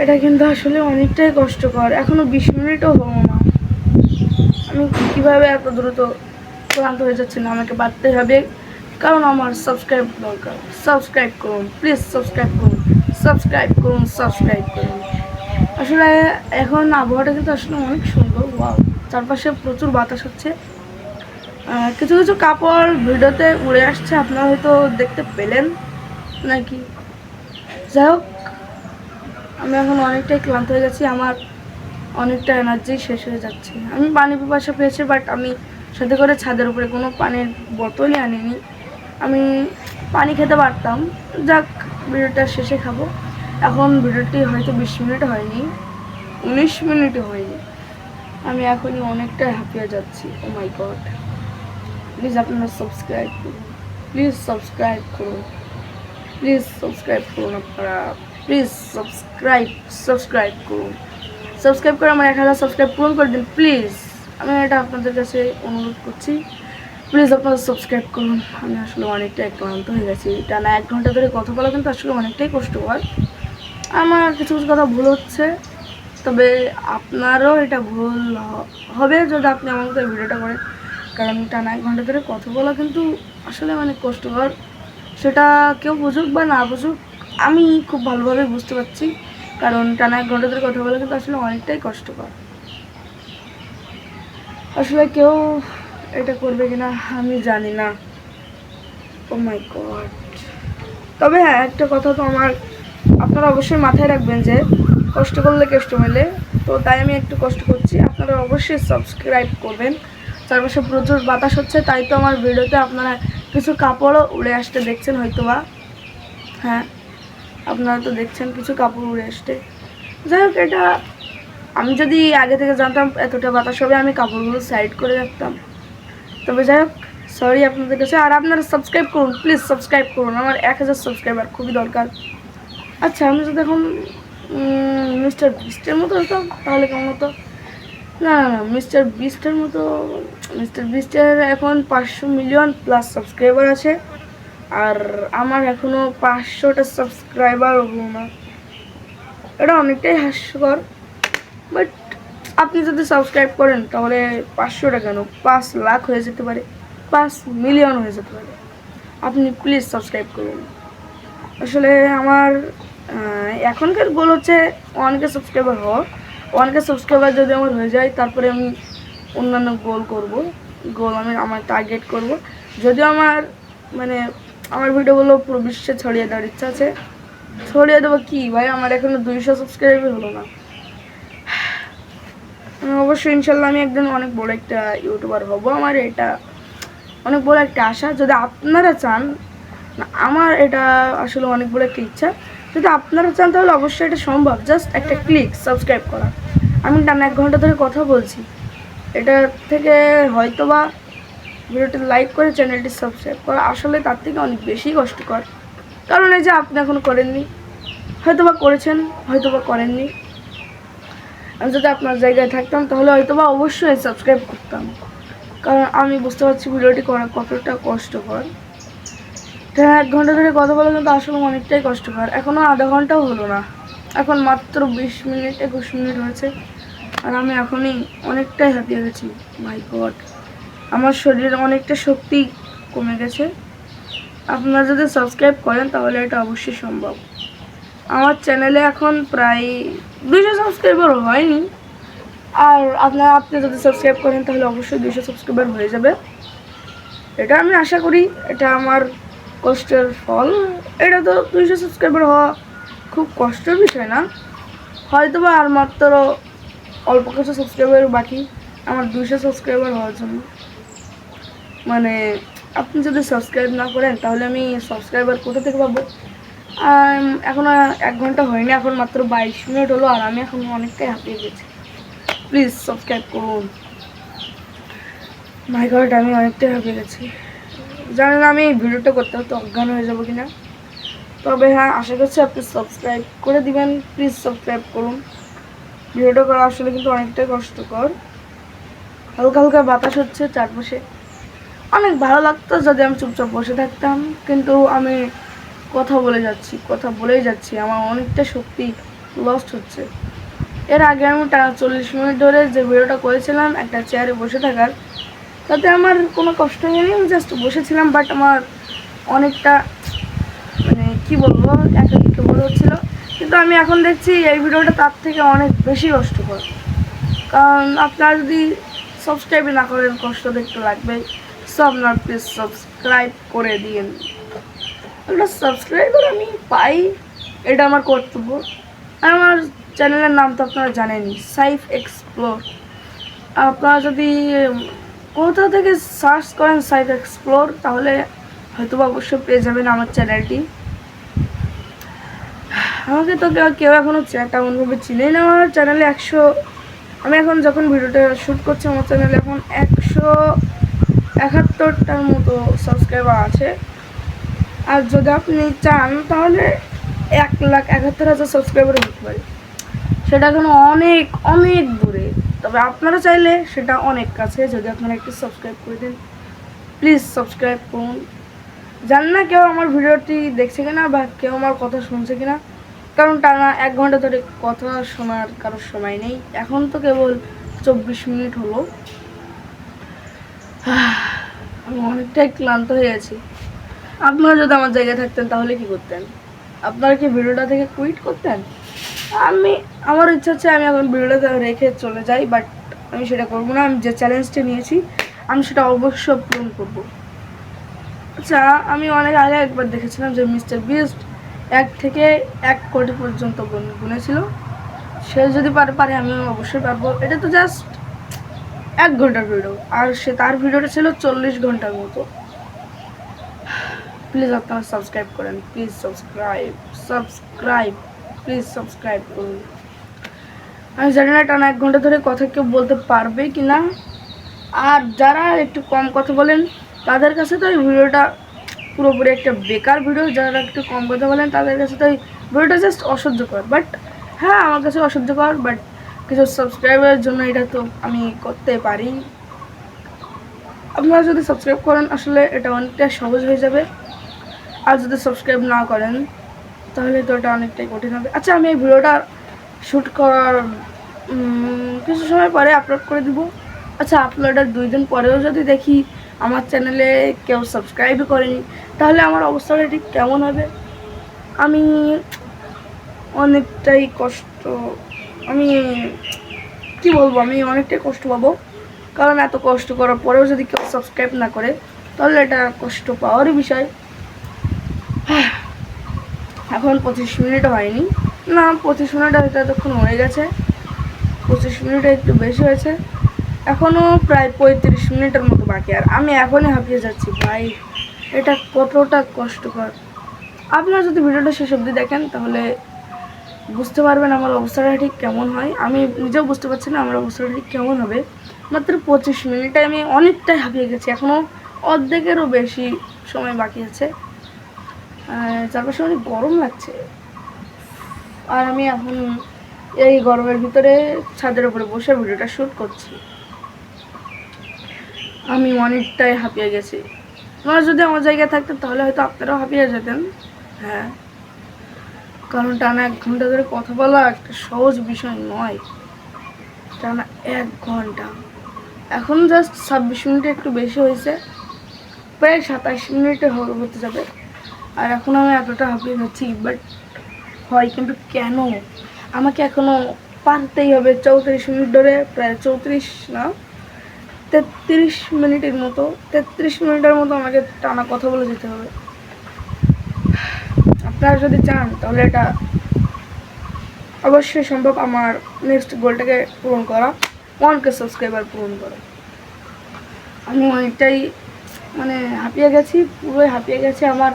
এটা কিন্তু আসলে অনেকটাই কষ্টকর। এখনও 20 মিনিটও হলো না, আমি কীভাবে এত দ্রুত ক্লান্ত হয়ে যাচ্ছি না, আমাকে বাড়তে হবে, কারণ আমার সাবস্ক্রাইব দরকার। সাবস্ক্রাইব করুন প্লিজ, সাবস্ক্রাইব করুন, সাবস্ক্রাইব করুন, সাবস্ক্রাইব করুন। আসলে এখন আবহাওয়াটা কিন্তু আসলে অনেক সুন্দর। ওয়াও, চারপাশে প্রচুর বাতাস হচ্ছে। কিছু কিছু কাপড় ভিডিওতে উড়ে আসছে, আপনারা হয়তো দেখতে পেলেন নাকি। যাই হোক, আমি এখন অনেকটাই ক্লান্ত হয়ে গেছি, আমার অনেকটা এনার্জি শেষ হয়ে যাচ্ছে। আমি পানি পিপাসা পেয়েছি, বাট আমি সাথে করে ছাদের উপরে কোনো পানির বোতলই আনিনি। আমি পানি খেতে পারতাম, যাক ভিডিওটা শেষে খাবো। এখন ভিডিওটি হয়তো 20 মিনিট হয়নি, 19 মিনিটও হয়নি, আমি এখনই অনেকটা হাঁপিয়ে যাচ্ছি। ও মাই গড, প্লিজ আপনারা সাবস্ক্রাইব করুন, প্লিজ সাবস্ক্রাইব করুন, প্লিজ সাবস্ক্রাইব করুন, আপনারা প্লিজ সাবস্ক্রাইব করুন। সাবস্ক্রাইব করে আমার 1000 সাবস্ক্রাইব পূরণ করে দিন প্লিজ, আমি এটা আপনাদের কাছে অনুরোধ করছি। প্লিজ আপনারা সাবস্ক্রাইব করুন। আমি আসলে অনেকটাই ক্লান্ত হয়ে গেছি, টানা 1 ঘন্টা ধরে কথা বলা কিন্তু আসলে অনেকটাই কষ্টকর। আমার কিছু কিছু কথা ভুল হচ্ছে, তবে আপনারও এটা ভুল হবে যদি আপনি আমার মতো ভিডিওটা করেন, কারণ টানা 1 ঘন্টা ধরে কথা বলা কিন্তু আসলে অনেক কষ্টকর। সেটা কেউ বুঝুক বা না বুঝুক, আমি খুব ভালোভাবে বুঝতে পারছি, কারণ টানা 1 ঘন্টা ধরে কথা বলা কিন্তু আসলে অনেকটাই কষ্টকর। আসলে কেউ এটা করবে কিনা আমি জানি না। ও মাই গড, তবে হ্যাঁ, একটা কথা তো আমার আপনারা অবশ্যই মাথায় রাখবেন যে কষ্ট করলে কেষ্ট মেলে। তো তাই আমি একটু কষ্ট করছি, আপনারা অবশ্যই সাবস্ক্রাইব করবেন। চারপাশে প্রচুর বাতাস হচ্ছে, তাই তো আমার ভিডিওতে আপনারা কিছু কাপড়ও উড়ে আসতে দেখছেন হয়তো বা। হ্যাঁ, আপনারা তো দেখছেন কিছু কাপড় উড়ে আসতে। যাই হোক, এটা আমি যদি আগে থেকে জানতাম এতটা বাতাস হবে, আমি কাপড়গুলো সাইড করে রাখতাম। তবে যাই হোক, সরি আপনাদের কাছে। আর আপনারা সাবস্ক্রাইব করুন, প্লিজ সাবস্ক্রাইব করুন, আমার 1000 সাবস্ক্রাইবার খুবই দরকার। আচ্ছা, আমি যদি এখন মিস্টার বিস্টের মতো হতাম তাহলে কেমন হতো? না না না, মিস্টার বিস্টের এখন 500 মিলিয়ন প্লাস সাবস্ক্রাইবার আছে, আর আমার এখনও 500টা সাবস্ক্রাইবার হবো না। এটা অনেকটাই হাস্যকর, বাট আপনি যদি সাবস্ক্রাইব করেন তাহলে 500টা কেন, 5 লাখ হয়ে যেতে পারে, 5 মিলিয়ন হয়ে যেতে পারে। আপনি প্লিজ সাবস্ক্রাইব করুন। আসলে আমার এখনকার গোল হচ্ছে 1K সাবস্ক্রাইবার হওয়া। 1K সাবস্ক্রাইবার যদি আমার হয়ে যায়, তারপরে আমি অন্যান্য গোল আমি আমার টার্গেট করব। যদিও আমার আমার ভিডিওগুলো পুরো বিশ্বে ছড়িয়ে দেওয়ার ইচ্ছা আছে। ছড়িয়ে দেবো কি ভাই, আমার এখনো 200 সাবস্ক্রাইবার হলো না। অবশ্যই ইনশাল্লাহ আমি একদিন অনেক বড় একটা ইউটিউবার হব, আমার এটা অনেক বড় একটা আশা। যদি আপনারা চান, আমার এটা আসলে অনেক বড় একটা ইচ্ছা, যদি আপনারা চান তাহলে অবশ্যই এটা সম্ভব। জাস্ট একটা ক্লিক সাবস্ক্রাইব করা। আমি টানা 1 ঘন্টা ধরে কথা বলছি, এটা থেকে হয়তোবা ভিডিওটি লাইক করে চ্যানেলটি সাবস্ক্রাইব করা আসলে তার থেকে অনেক বেশি কষ্টকর। কারণ এই যে আপনি এখনও করেননি, হয়তোবা করেছেন, হয়তোবা করেননি। আমি যদি আপনার জায়গায় থাকতাম তাহলে হয়তোবা অবশ্যই সাবস্ক্রাইব করতাম, কারণ আমি বুঝতে পারছি ভিডিওটি করা কতটা কষ্টকর। 1 ঘন্টা ধরে কথা বলা কিন্তু আসলে অনেকটাই কষ্টকর। এখনও আধা ঘন্টাও হলো না, এখন মাত্র 20 মিনিট 21 মিনিট হয়েছে, আর আমি এখনই অনেকটাই হাঁপিয়ে গেছি। মাই গড, আমার শরীরে অনেকটা শক্তি কমে গেছে। আপনারা যদি সাবস্ক্রাইব করেন তাহলে এটা অবশ্যই সম্ভব। আমার চ্যানেলে এখন প্রায় 200 সাবস্ক্রাইবার হয়নি, আর আপনি যদি সাবস্ক্রাইব করেন তাহলে অবশ্যই 200 সাবস্ক্রাইবার হয়ে যাবে। এটা আমি আশা করি, এটা আমার কষ্টের ফল। এটা তো 200 সাবস্ক্রাইবার হওয়া খুব কষ্টের বিষয় না, হয়তোবা আর মাত্র অল্প কিছু সাবস্ক্রাইবার বাকি আমার 200 সাবস্ক্রাইবার হওয়ার জন্য। আপনি যদি সাবস্ক্রাইব না করেন তাহলে আমি সাবস্ক্রাইবার কোথা থেকে পাবো? এখনও 1 ঘন্টা হয়নি, এখন মাত্র 22 মিনিট হলো, আর আমি এখন অনেকটাই হাঁপিয়ে গেছি। প্লিজ সাবস্ক্রাইব করুন। মাই গড, আমি অনেকটাই হাঁপিয়ে গেছি। জানেন আমি এই ভিডিওটা করতে হতে অজ্ঞান হয়ে যাবো কিনা, তবে হ্যাঁ, আশা করছি আপনি সাবস্ক্রাইব করে দিবেন। প্লিজ সাবস্ক্রাইব করুন। ভিডিওটা করা আসলে কিন্তু অনেকটাই কষ্টকর। হালকা হালকা বাতাস হচ্ছে চারপাশে, অনেক ভালো লাগতো যদি আমি চুপচাপ বসে থাকতাম, কিন্তু আমি কথা বলেই যাচ্ছি, আমার অনেকটা শক্তি লস্ট হচ্ছে। এর আগে আমি টানা 40 মিনিট ধরে যে ভিডিওটা করেছিলাম একটা চেয়ারে বসে থাকার, তাতে আমার কোনো কষ্ট হয়নি, আমি জাস্ট বসেছিলাম, বাট আমার অনেকটা কি বলবো, একাকিত্ব বোধ হচ্ছিল। কিন্তু আমি এখন দেখছি এই ভিডিওটা তার থেকে অনেক বেশি কষ্টকর, কারণ আপনারা যদি সাবস্ক্রাইব না করেন কষ্ট দেখতে লাগবে। সো আপনারা প্লিজ সাবস্ক্রাইব করে দিন। একটা সাবস্ক্রাইবার আমি পাই, এটা আমার কর্তব্য। আমার চ্যানেলের নাম তো আপনারা জানেনই, সাইফ এক্সপ্লোর। আপনারা যদি কোথা থেকে সার্চ করেন সাইফ এক্সপ্লোর, তাহলে হয়তো অবশ্যই পেয়ে যাবেন আমার চ্যানেলটি। আমাকে তো কেউ এখনও তেমনভাবে চিনেই না। আমার চ্যানেলে আমি এখন যখন ভিডিওটা শ্যুট করছি, আমার চ্যানেলে এখন 171টার মতো সাবস্ক্রাইবার আছে। আর যদি আপনি চান তাহলে 1,71,000 সাবস্ক্রাইবার হতে পারে, সেটা এখন অনেক অনেক দূরে। তবে আপনারা চাইলে সেটা অনেক কাছে, যদি আপনারা একটু সাবস্ক্রাইব করে দেন। প্লিজ সাবস্ক্রাইব করুন। জানি না কেউ আমার ভিডিওটি দেখছে কিনা বা কেউ আমার কথা শুনছে কিনা, কারণ টানা 1 ঘন্টা ধরে কথা শোনার কারোর সময় নেই। এখন তো কেবল 24 মিনিট হলো, আমি অনেকটাই ক্লান্ত হয়ে গেছি। আপনারা যদি আমার জায়গায় থাকতেন তাহলে কি করতেন? আপনারা কি ভিডিওটা থেকে কুইট করতেন? আমার ইচ্ছা হচ্ছে আমি এখন ভিডিওটা রেখে চলে যাই, বাট আমি সেটা করবো না। আমি যে চ্যালেঞ্জটা নিয়েছি আমি সেটা অবশ্যই পূরণ করবো। আচ্ছা, আমি অনেক আগে একবার দেখেছিলাম যে মিস্টার বিস্ট 1 থেকে 1 কোটি পর্যন্ত গুনেছিল। সে যদি পারে আমিও অবশ্যই পারবো। এটা তো জাস্ট 1 ঘন্টার ভিডিও, আর তার ভিডিওটা ছিল 40 ঘন্টার মতো। প্লিজ আপনারা সাবস্ক্রাইব করেন, প্লিজ সাবস্ক্রাইব প্লিজ সাবস্ক্রাইব করুন। আমি জানি না টানা 1 ঘন্টা ধরে কথা কেউ বলতে পারবে কি না। আর যারা একটু কম কথা বলেন তাদের কাছে তো এই ভিডিওটা পুরোপুরি একটা বেকার ভিডিও। যারা একটু কম কথা বলেন তাদের কাছে তো এই ভিডিওটা জাস্ট অসহ্যকর। বাট হ্যাঁ, আমার কাছে অসহ্যকর, বাট কিছু সাবস্ক্রাইবারের জন্য এটা তো আমি করতে পারি। আপনারা যদি সাবস্ক্রাইব করেন আসলে এটা অনেকটা সহজ হয়ে যাবে, আর যদি সাবস্ক্রাইব না করেন তাহলে তো এটা অনেকটাই কঠিন হবে। আচ্ছা, আমি এই ভিডিওটা শ্যুট করার কিছু সময় পরে আপলোড করে দিব। আচ্ছা, আপলোডের 2 দিন পরেও যদি দেখি আমার চ্যানেলে কেউ সাবস্ক্রাইব করেনি, তাহলে আমার অবস্থাটা ঠিক কেমন হবে? আমি অনেকটাই কষ্ট, আমি কি বলবো, আমি অনেকটাই কষ্ট পাবো। কারণ এত কষ্ট করার পরেও যদি কেউ সাবস্ক্রাইব না করে তাহলে এটা কষ্ট পাওয়ারই বিষয়। এখন 25 মিনিটও হয়নি, না 25 মিনিট হয়তো এতক্ষণ হয়ে গেছে, 25 মিনিটে একটু বেশি হয়েছে, এখনও প্রায় 35 মিনিটের মতো বাকি। আর আমি এখনই হাঁপিয়ে যাচ্ছি ভাই, এটা কতটা কষ্টকর। আপনারা যদি ভিডিওটা শেষ অবধি দেখেন তাহলে বুঝতে পারবেন আমার অবস্থাটা ঠিক কেমন হয়। আমি নিজেও বুঝতে পারছি না আমার অবস্থাটা ঠিক কেমন হবে। মাত্র 25 মিনিটে আমি অনেকটাই হাঁপিয়ে গেছি, এখনও অর্ধেকেরও বেশি সময় বাকি আছে। চারপাশে অনেক গরম লাগছে, আর আমি এখন এই গরমের ভিতরে ছাদের উপরে বসে ভিডিওটা শ্যুট করছি। আমি অনেকটাই হাঁপিয়ে গেছি। আপনারা যদি আমার জায়গায় থাকতেন তাহলে হয়তো আপনারাও হাঁপিয়ে যেতেন। হ্যাঁ, কারণ টানা 1 ঘন্টা ধরে কথা বলা একটা সহজ বিষয় নয়। টানা 1 ঘন্টা, এখন জাস্ট 26 মিনিটে একটু বেশি হয়েছে, প্রায় 27 মিনিটে হতে যাবে। আর এখন আমি এতটা হাঁপিয়ে যাচ্ছি, বাট হয় কিন্তু কেন? আমাকে এখনও পারতেই হবে 34 মিনিট ধরে, প্রায় 34 না 33 মিনিটের মতো, 33 মিনিটের মতো আমাকে টানা কথা বলে যেতে হবে। আপনারা যদি চান তাহলে এটা অবশ্যই সম্ভব, আমার নেক্সট গোলটাকে পূরণ করা, 1K সাবস্ক্রাইবার পূরণ করা। আমি অনেকটাই হাঁপিয়ে গেছি, পুরোই হাঁপিয়ে গেছি, আমার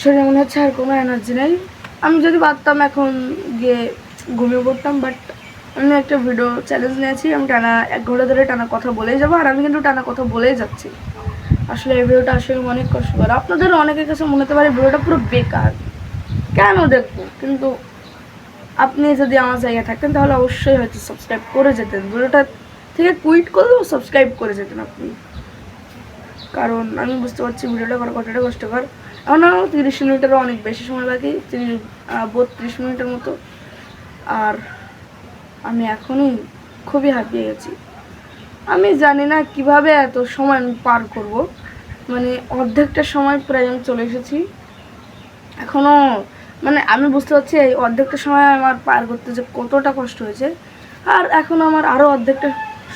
শরীরে মনে হচ্ছে আর কোনো এনার্জি নেই। আমি যদি পারতাম এখন গিয়ে ঘুমিয়ে পড়তাম, বাট আমি একটা ভিডিও চ্যালেঞ্জ নিয়েছি, আমি টানা 1 ঘন্টা ধরে টানা কথা বলেই যাবো। আর আমি কিন্তু টানা কথা বলেই যাচ্ছি। আসলে এই ভিডিওটা আসলে অনেক কষ্টকর। আপনাদের অনেকের কাছে মনে হতে পারে ভিডিওটা পুরো বেকার, কেন দেখবো? কিন্তু আপনি যদি আমার জায়গায় থাকতেন তাহলে অবশ্যই হয়তো সাবস্ক্রাইব করে যেতেন, ভিডিওটা থেকে কুইট করলেও সাবস্ক্রাইব করে যেতেন আপনি। কারণ আমি বুঝতে পারছি ভিডিওটা করা কতটা কষ্টকর। এখনও 30 মিনিটেরও অনেক বেশি সময় বাকি, 32 মিনিটের মতো। আর আমি এখনই খুবই হাঁপিয়ে গেছি। আমি জানি না কিভাবে এত সময় আমি পার করব। অর্ধেকটা সময় প্রায় আমি চলে এসেছি, এখনও আমি বুঝতে পারছি এই অর্ধেকটা সময় আমার পার করতে যে কতটা কষ্ট হয়েছে। আর এখন আমার আরও অর্ধেকটা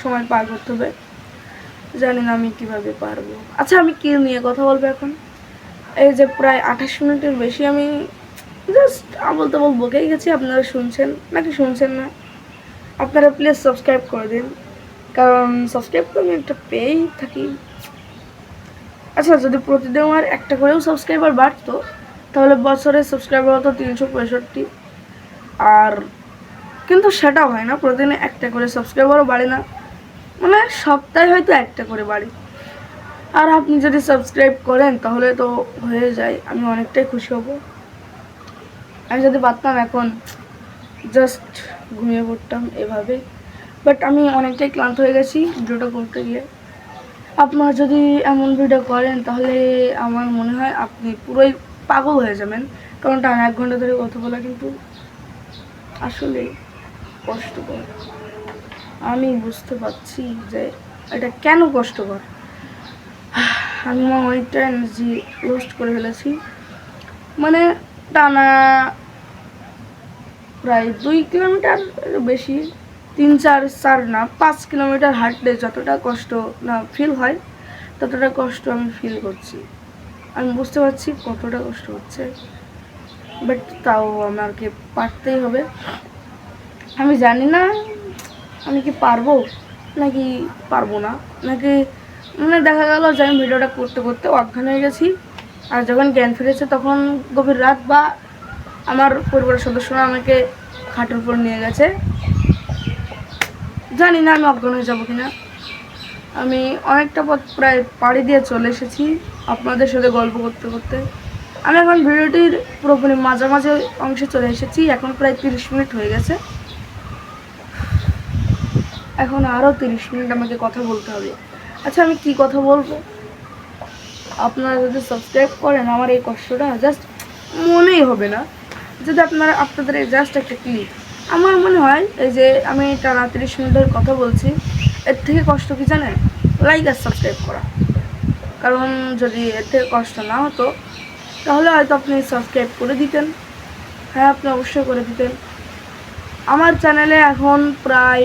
সময় পার করতে হবে, জানি না আমি কিভাবে পারবো। আচ্ছা, আমি কি নিয়ে কথা বলবো এখন? এই যে প্রায় 28 মিনিটের বেশি আমি জাস্ট আবল তাবল বকেই গেছি। আপনারা শুনছেন নাকি শুনছেন না? আপনারা প্লিজ সাবস্ক্রাইব করে দিন, কারণ সাবস্ক্রাইব তো আমি একটা পেয়েই থাকি। আচ্ছা, যদি প্রতিদিন আমার একটা করেও সাবস্ক্রাইবার বাড়তো তাহলে বছরে সাবস্ক্রাইবার হতো 365। আর কিন্তু সেটাও হয় না, প্রতিদিন একটা করে সাবস্ক্রাইবারও বাড়ে না, সপ্তাহে হয়তো একটা করে বাড়ে। আর আপনি যদি সাবস্ক্রাইব করেন তাহলে তো হয়ে যায়, আমি অনেকটাই খুশি হব। আমি যদি পারতাম এখন জাস্ট ঘুমিয়ে পড়তাম এভাবে, বাট আমি অনেকটাই ক্লান্ত হয়ে গেছি ভিডিওটা করতে গিয়ে। আপনারা যদি এমন ভিডিও করেন তাহলে আমার মনে হয় আপনি পুরোই পাগল হয়ে যাবেন, কারণ টানা 1 ঘন্টা ধরে কথা বলা কিন্তু আসলে কষ্টকর। আমি বুঝতে পারছি যে এটা কেন কষ্টকর। আমি আমার অনেকটা এনার্জি লস্ট করে ফেলেছি। টানা প্রায় 2 কিলোমিটার বেশি, 3-4 না 5 কিলোমিটার হাঁটলে যতটা কষ্ট না ফিল হয় ততটা কষ্ট আমি ফিল করছি। আমি বুঝতে পারছি কতটা কষ্ট হচ্ছে, বাট তাও আমাকে পারতেই হবে। আমি জানি না আমি কি পারবো নাকি পারবো না, নাকি দেখা গেল যে আমি ভিডিওটা করতে করতে অজ্ঞান হয়ে গেছি, আর যখন জ্ঞান ফিরেছে তখন গভীর রাত, বা আমার পরিবারের সদস্যরা আমাকে খাটের উপর নিয়ে গেছে। জানি না আমি অজ্ঞান হয়ে যাবো কিনা। আমি অনেকটা পথ প্রায় পাড়ি দিয়ে চলে এসেছি আপনাদের সাথে গল্প করতে করতে। আমি এখন ভিডিওটির পুরোপুরি মাঝামাঝি অংশে চলে এসেছি। এখন প্রায় 30 মিনিট হয়ে গেছে। এখন আরও 30 মিনিট আমাকে কথা বলতে হবে। আচ্ছা, আমি কি কথা বলবো? আপনারা যদি সাবস্ক্রাইব করেন, আমার এই কষ্টটা জাস্ট মনেই হবে না। যদি আপনাদের এই জাস্ট একটা ক্লিক, আমার মনে হয় এই যে আমি টানা 30 মিনিট ধরে কথা বলছি, এর থেকে কষ্ট কি জানেন? লাইক আর সাবস্ক্রাইব করা। কারণ যদি এর থেকে কষ্ট না হতো তাহলে হয়তো আপনি সাবস্ক্রাইব করে দিতেন। হ্যাঁ, আপনি অবশ্যই করে দিতেন। আমার চ্যানেলে এখন প্রায়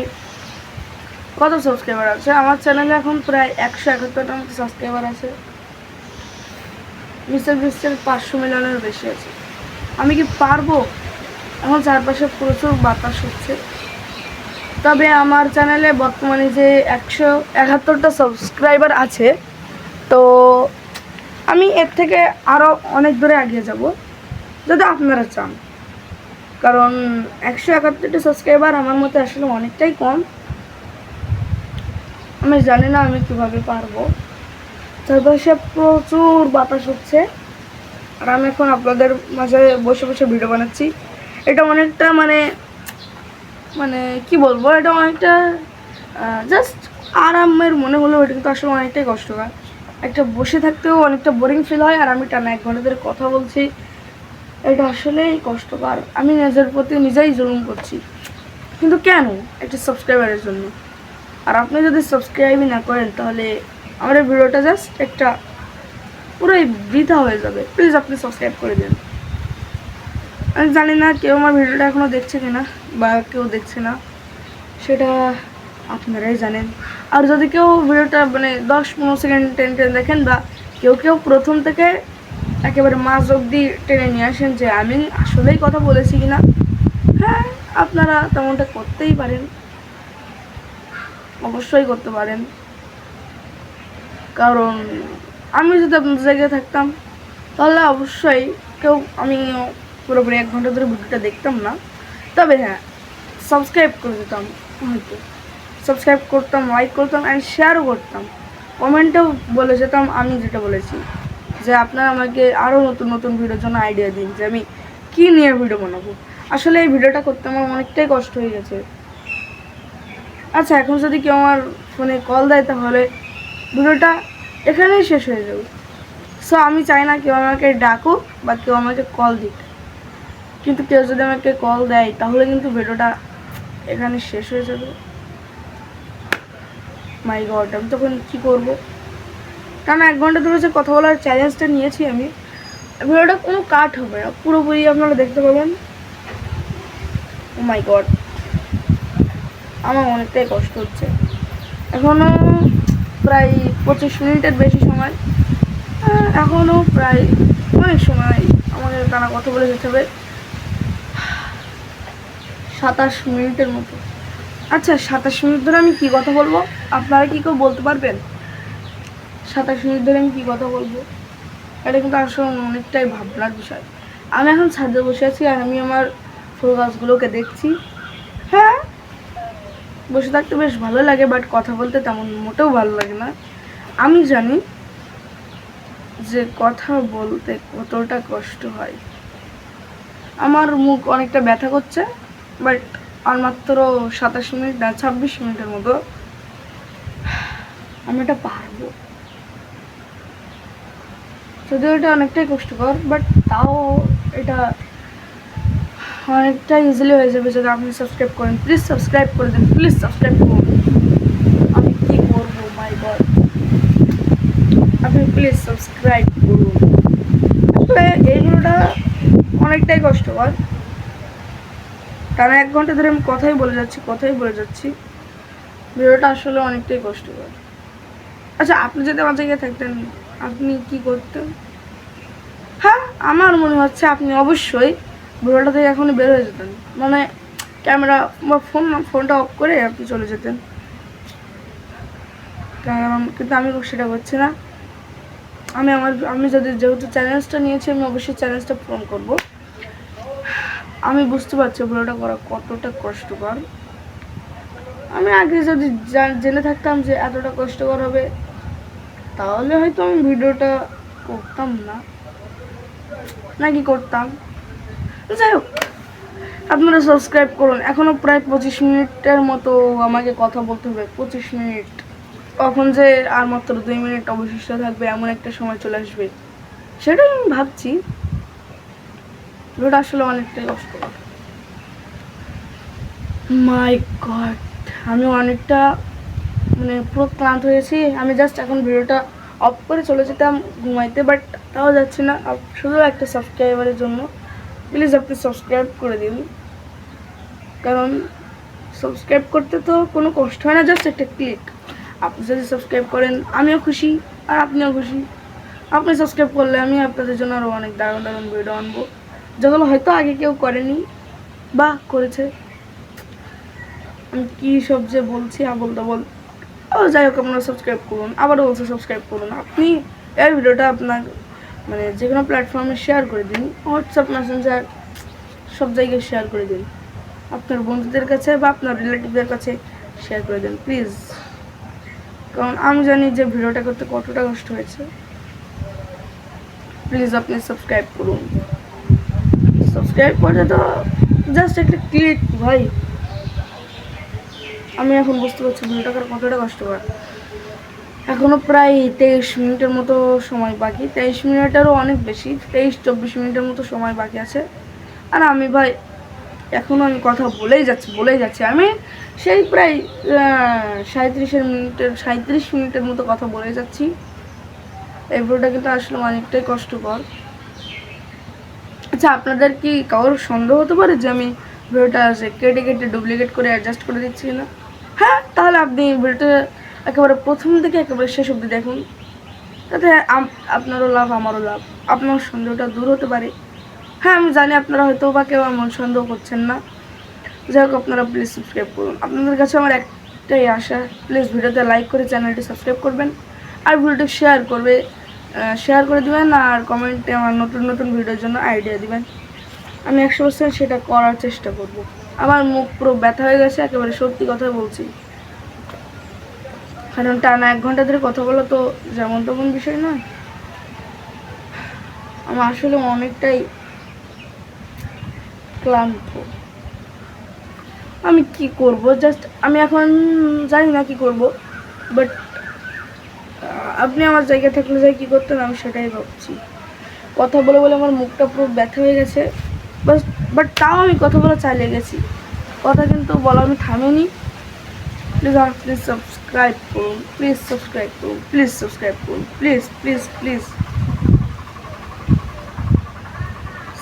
কত সাবস্ক্রাইবার আছে? আমার চ্যানেলে এখন প্রায় 171টার মতো সাবস্ক্রাইবার আছে। মিস্টার বিস্টের 500 মিলিয়নের বেশি আছে। আমি কি পারবো? এখন চারপাশে প্রচুর বাতাস হচ্ছে। তবে আমার চ্যানেলে বর্তমানে যে 171টা সাবস্ক্রাইবার আছে, তো আমি এর থেকে আরও অনেক দূরে এগিয়ে যাব যদি আপনারা চান। কারণ 171টা সাবস্ক্রাইবার আমার মতে আসলে অনেকটাই কম। আমি জানি না আমি কীভাবে পারবো। চারপাশে প্রচুর বাতাস হচ্ছে আর আমি এখন আপনাদের মাঝে বসে বসে ভিডিও বানাচ্ছি। এটা অনেকটা মানে কি বলবো, এটা অনেকটা জাস্ট আরামের মনে হলেও এটা কিন্তু আসলে অনেকটাই কষ্টকর। একটা বসে থাকতেও অনেকটা বোরিং ফিল হয়, আর আমি টানা 1 ঘন্টা ধরে কথা বলছি, এটা আসলেই কষ্টকর। আমি নিজের প্রতি নিজেই জুলুম করছি, কিন্তু কেন? একটা সাবস্ক্রাইবারের জন্য। আর আপনি যদি সাবস্ক্রাইবই না করেন তাহলে আমার এই ভিডিওটা জাস্ট একটা পুরোই বৃথা হয়ে যাবে। প্লিজ আপনি সাবস্ক্রাইব করে দিন। আমি জানি না কেউ আমার ভিডিওটা এখনও দেখছে কিনা বা কেউ দেখছে না, সেটা আপনারাই জানেন। আর যদি কেউ ভিডিওটা 10-15 সেকেন্ড টেনে দেখেন, বা কেউ প্রথম থেকে একেবারে মাঝ অবধি টেনে নিয়ে আসেন যে আমি আসলেই কথা বলেছি কিনা, হ্যাঁ, আপনারা তেমনটা করতেই পারেন, অবশ্যই করতে পারেন। কারণ আমি যদি আপনাদের জায়গায় থাকতাম তাহলে অবশ্যই আমি পুরোপুরি 1 ঘন্টা ধরে ভিডিওটা দেখতাম না। তবে হ্যাঁ, সাবস্ক্রাইব করে দিতাম, হয়তো সাবস্ক্রাইব করতাম, লাইক করতাম অ্যান্ড শেয়ারও করতাম, কমেন্টেও বলে যেতাম আমি যেটা বলেছি, যে আপনারা আমাকে আরও নতুন নতুন ভিডিওর জন্য আইডিয়া দিন যে আমি কী নিয়ে ভিডিও বানাবো। আসলে এই ভিডিওটা করতে আমার অনেকটাই কষ্ট হয়ে গেছে। আচ্ছা, এখন যদি কেউ আমার ফোনে কল দেয় তাহলে ভিডিওটা এখানেই শেষ হয়ে যাবে। সো আমি চাই না কেউ আমাকে ডাকুক বা কেউ আমাকে কল দিক, কিন্তু কেউ যদি আমাকে কল দেয় তাহলে কিন্তু ভিডিওটা এখানে শেষ হয়ে যাবে। মাই গড, আমি তখন কী করবো? কারণ 1 ঘন্টা ধরে যে কথা বলার চ্যালেঞ্জটা নিয়েছি আমি, ভিডিওটা কোনো কাট হবে না, পুরোপুরি আপনারা দেখতে পাবেন। ও মাই গড, আমার অনেকটাই কষ্ট হচ্ছে। এখনও প্রায় 25 মিনিটের বেশি সময়, এখনও প্রায় অনেক সময় আমাদের টানা কথা বলে যেতে হবে, 27 মিনিটের মতো। আচ্ছা, 27 মিনিট ধরে আমি কী কথা বলবো? আপনারা কি কেউ বলতে পারবেন 27 মিনিট ধরে আমি কী কথা বলবো? এটা কিন্তু আসলে অনেকটাই ভাবনার বিষয়। আমি এখন ছাদে বসে আছি আর আমি আমার ফুল গাছগুলোকে দেখছি। হ্যাঁ, বসে থাকতে বেশ ভালো লাগে, বাট কথা বলতে তেমন মোটেও ভালো লাগে না। আমি জানি যে কথা বলতে কতটা কষ্ট হয়। আমার মুখ অনেকটা ব্যথা করছে, বাট আর মাত্র 27 মিনিট না 26 মিনিটের মতো আমি এটা পারবো। যদিও এটা অনেকটাই কষ্টকর, বাট তাও এটা অনেকটা ইজিলি হয়ে যাবে যদি আপনি সাবস্ক্রাইব করেন। প্লিজ সাবস্ক্রাইব করে দেন, প্লিজ সাবস্ক্রাইব করুন। আমি কী করবো? মাই গড, আপনি প্লিজ সাবস্ক্রাইব করুন। আসলে এইগুলোটা অনেকটাই কষ্টকর, কারণ 1 ঘন্টা ধরে আমি কথাই বলে যাচ্ছি। ভিডিওটা আসলে অনেকটাই কষ্টকর। আচ্ছা, আপনি যদি আমার জায়গায় থাকতেন আপনি কি করতেন? হ্যাঁ, আমার মনে হচ্ছে আপনি অবশ্যই ভিডিওটা থেকে এখনই বের হয়ে যেতেন, ক্যামেরা বা ফোনটা অফ করে আপনি চলে যেতেন। কারণ কিন্তু আমি সেটা করছি না। আমি যেহেতু চ্যালেঞ্জটা নিয়েছি, আমি অবশ্যই চ্যালেঞ্জটা পূরণ করব। আমি বুঝতে পারছি ভিডিওটা করা কতটা কষ্টকর। আমি আগে যদি জেনে থাকতাম যে এতটা কষ্টকর হবে, তাহলে হয়তো আমি ভিডিওটা করতাম না, নাকি করতাম। যাই হোক, আপনারা সাবস্ক্রাইব করুন। এখনও প্রায় 25 মিনিটের মতো আমাকে কথা বলতে হবে। 25 মিনিট, কখন যে আর মাত্র 2 মিনিট অবশিষ্ট থাকবে এমন একটা সময় চলে আসবে, সেটাই আমি ভাবছি। ভিডিওটা আসলে অনেকটাই কষ্টকর। মাই গড, আমি অনেকটা মানে পুরো ক্লান্ত হয়েছি। আমি জাস্ট এখন ভিডিওটা অফ করে চলে যেতাম ঘুমাইতে, বাট তাও যাচ্ছি না, শুধু একটা সাবস্ক্রাইবারের জন্য। প্লিজ আপনি সাবস্ক্রাইব করে দিন, কারণ সাবস্ক্রাইব করতে তো কোনো কষ্ট হয় না, জাস্ট একটা ক্লিক। আপনি যদি সাবস্ক্রাইব করেন আমিও খুশি আর আপনিও খুশি। আপনি সাবস্ক্রাইব করলে আমি আপনাদের জন্য আরও অনেক দারুণ দারুণ ভিডিও আনবো, যেগুলো হয়তো আগে কেউ করেনি বা করেছে। আমি কী সব যে বলছি আবল তাবল। যাই হোক, আপনারা সাবস্ক্রাইব করুন। আবারও বলছি সাবস্ক্রাইব করুন। আপনি এই ভিডিওটা আপনার মানে যে কোনো প্ল্যাটফর্মে শেয়ার করে দিন, হোয়াটসঅ্যাপ, মেসেঞ্জার, সব জায়গায় শেয়ার করে দিন। আপনার বন্ধুদের কাছে বা আপনার রিলেটিভদের কাছে শেয়ার করে দিন প্লিজ, কারণ আমি জানি যে ভিডিওটা করতে কতটা কষ্ট হয়েছে। প্লিজ আপনি সাবস্ক্রাইব করুন। সাবস্ক্রাইব করে তো জাস্ট একটা ক্লিক ভাই। আমি এখন বুঝতে পারছি ভিডিওটা কতটা কষ্টকর। এখনও প্রায় 23 মিনিটের মতো সময় বাকি, 23 মিনিটেরও অনেক বেশি, 23-24 মিনিটের মতো সময় বাকি আছে। আর আমি ভাই এখনও আমি কথা বলেই যাচ্ছি। আমি সেই প্রায় 37 মিনিটের মতো কথা বলে যাচ্ছি। এই ভিডিওটা কিন্তু আসলে অনেকটাই কষ্টকর। আচ্ছা, আপনাদের কি কারোর সন্দেহ হতে পারে যে আমি ভিডিওটা কেটে ডুপ্লিকেট করে অ্যাডজাস্ট করে দিচ্ছি না? হ্যাঁ, তাহলে আপনি ভিডিওটা একেবারে প্রথম থেকে একেবারে শেষ অবধি দেখুন, তাতে আপনারও লাভ আমারও লাভ। আপনার সন্দেহটা দূর হতে পারে। হ্যাঁ, আমি জানি আপনারা হয়তো বা কেউ এমন সন্দেহ করছেন না। যাই হোক, আপনারা প্লিজ সাবস্ক্রাইব করুন। আপনাদের কাছে আমার একটাই আশা, প্লিজ ভিডিওতে লাইক করে চ্যানেলটি সাবস্ক্রাইব করবেন আর ভিডিওটি শেয়ার করে দিবেন আর কমেন্টে আমার নতুন নতুন ভিডিওর জন্য আইডিয়া দিবেন। আমি 100% সেটা করার চেষ্টা করব। আমার মুখ পুরো ব্যথা হয়ে গেছে, একেবারে সত্যি কথা বলছি, কারণ টানা 1 ঘন্টা ধরে কথা বলা তো যেমন তেমন বিষয় নয়। আমার আসলে অনেকটাই ক্লান্ত। আমি কি করব, জাস্ট আমি এখন জানি না কি করব, বাট আপনি আমার জায়গায় থাকলে যাই কী করতেন আমি সেটাই ভাবছি। কথা বলে বলে আমার মুখটা পুরো ব্যথা হয়ে গেছে, বাট তাও আমি কথা বলা চালিয়ে গেছি। কথা কিন্তু বলা আমি থামিনি। প্লিজ সাবস্ক্রাইব করুন, প্লিজ।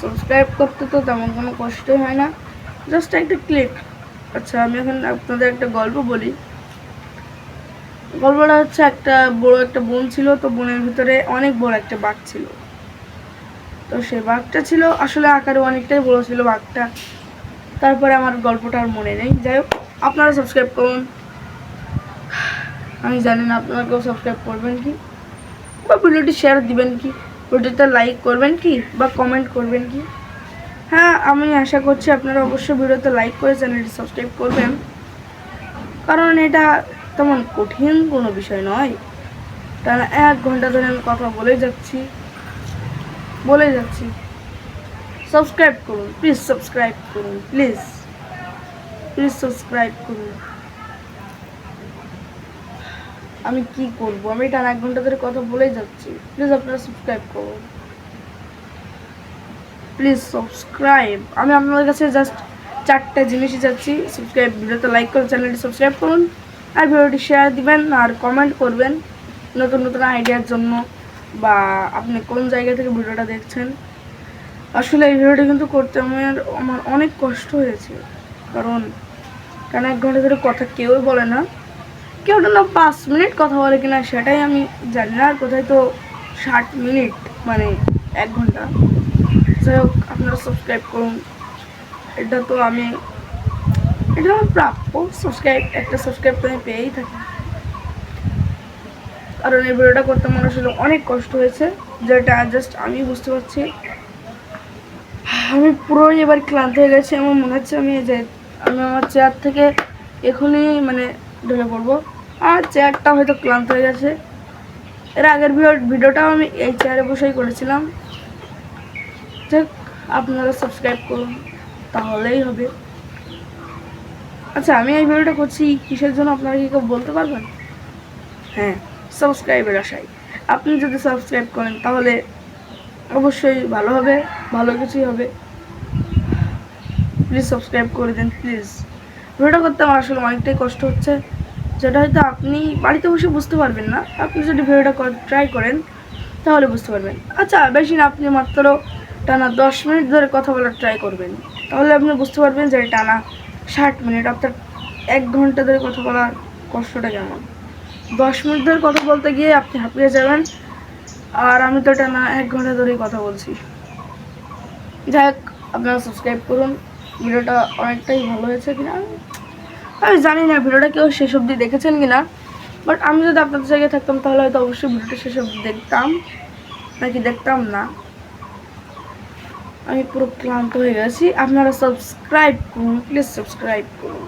সাবস্ক্রাইব করতে তো তেমন কোনো কষ্টই হয় না, জাস্ট একটা ক্লিক। আচ্ছা, আমি এখন আপনাদের একটা গল্প বলি। গল্পটা হচ্ছে, একটা বোন ছিল, তো বোনের ভিতরে অনেক বড় একটা বাঘ ছিল। তো সেই বাঘটা ছিল আসলে আকারে অনেকটাই বড় ছিল বাঘটা। তারপরে আমার গল্পটা আর মনে নেই। যাই হোক, আপনারা সাবস্ক্রাইব করুন। আমি জানি না আপনারা কেউ সাবস্ক্রাইব করবেন কি বা ভিডিওটি শেয়ার দিবেন কি, ভিডিওতে লাইক করবেন কি বা কমেন্ট করবেন কি। হ্যাঁ, আমি আশা করছি আপনারা অবশ্যই ভিডিওতে লাইক করে চ্যানেলটি সাবস্ক্রাইব করবেন, কারণ এটা তেমন কঠিন কোনো বিষয় নয়। টানা 1 ঘন্টা ধরে আমি কথা বলে যাচ্ছি। সাবস্ক্রাইব করুন, প্লিজ সাবস্ক্রাইব করুন। আমি কি করব, আমি টানা 1 ঘন্টা ধরে কথা বলেই যাচ্ছি। প্লিজ আপনারা সাবস্ক্রাইব করুন, প্লিজ সাবস্ক্রাইব। আমি আপনাদের কাছে জাস্ট 4টা জিনিসই চাচ্ছি। সাবস্ক্রাইব, ভিডিওতে লাইক করে চ্যানেলটি সাবস্ক্রাইব করুন আর ভিডিওটি শেয়ার দিবেন আর কমেন্ট করবেন নতুন নতুন আইডিয়ার জন্য, বা আপনি কোন জায়গা থেকে ভিডিওটা দেখছেন। আসলে এই ভিডিওটা কিন্তু করতে আমার অনেক কষ্ট হয়েছে, কারণ 1 ঘন্টা ধরে কথা কেউই বলে না। কেউ না 5 মিনিট কথা বলে কিনা সেটাই আমি জানি না, আর কোথায় তো 60 মিনিট মানে 1 ঘন্টা। যাই হোক, আপনারা সাবস্ক্রাইব করুন। এটা আমার প্রাপ্য। একটা সাবস্ক্রাইব তো আমি পেয়েই থাকি, কারণ এই ভিডিওটা করতে আমার আসলে অনেক কষ্ট হয়েছে, যেটা জাস্ট আমি বুঝতে পারছি। আমি পুরোই এবার ক্লান্ত হয়ে গেছি। আমার মনে হচ্ছে আমি আমার চেয়ার থেকে এখনই মানে ঢলে পড়বো। আর চেয়ারটা হয়তো ক্লান্ত হয়ে গেছে। এর আগের ভিডিওটাও আমি এই চেয়ারে বসেই করেছিলাম। যাক, আপনারা সাবস্ক্রাইব করুন, তাহলেই হবে। আচ্ছা, আমি এই ভিডিওটা করছি কিসের জন্য আপনারা কি কেউ বলতে পারবেন? হ্যাঁ, সাবস্ক্রাইবের আশায়। আপনি যদি সাবস্ক্রাইব করেন তাহলে অবশ্যই ভালো হবে, ভালো কিছুই হবে। প্লিজ সাবস্ক্রাইব করে দিন প্লিজ। ভিডিওটা করতে আমার আসলে অনেকটাই কষ্ট হচ্ছে, যেটা হয়তো আপনি বাড়িতে বসে বুঝতে পারবেন না। আপনি যদি ভিডিওটা ট্রাই করেন তাহলে বুঝতে পারবেন। আচ্ছা, বেশি না, আপনি মাত্র টানা 10 মিনিট ধরে কথা বলার ট্রাই করবেন, তাহলে আপনি বুঝতে পারবেন যে টানা 60 মিনিট অর্থাৎ 1 ঘন্টা ধরে কথা বলার কষ্টটা কেমন। 10 মিনিট ধরে কথা বলতে গিয়ে আপনি হাঁপিয়ে যাবেন, আর আমি তো টানা 1 ঘন্টা ধরেই কথা বলছি। যাই হোক, আপনারা সাবস্ক্রাইব করুন। ভিডিওটা অনেকটাই ভালো হয়েছে কিনা আমি জানি না, ভিডিওটা কেউ শেষ অবধি দেখেছেন কিনা, বাট আমি যদি আপনাদের জায়গায় থাকতাম তাহলে হয়তো অবশ্যই ভিডিওটা শেষ অবধি দেখতাম, নাকি দেখতাম না। আমি পুরো ক্লান্ত হয়ে গেছি। আপনারা সাবস্ক্রাইব করুন প্লিজ, সাবস্ক্রাইব করুন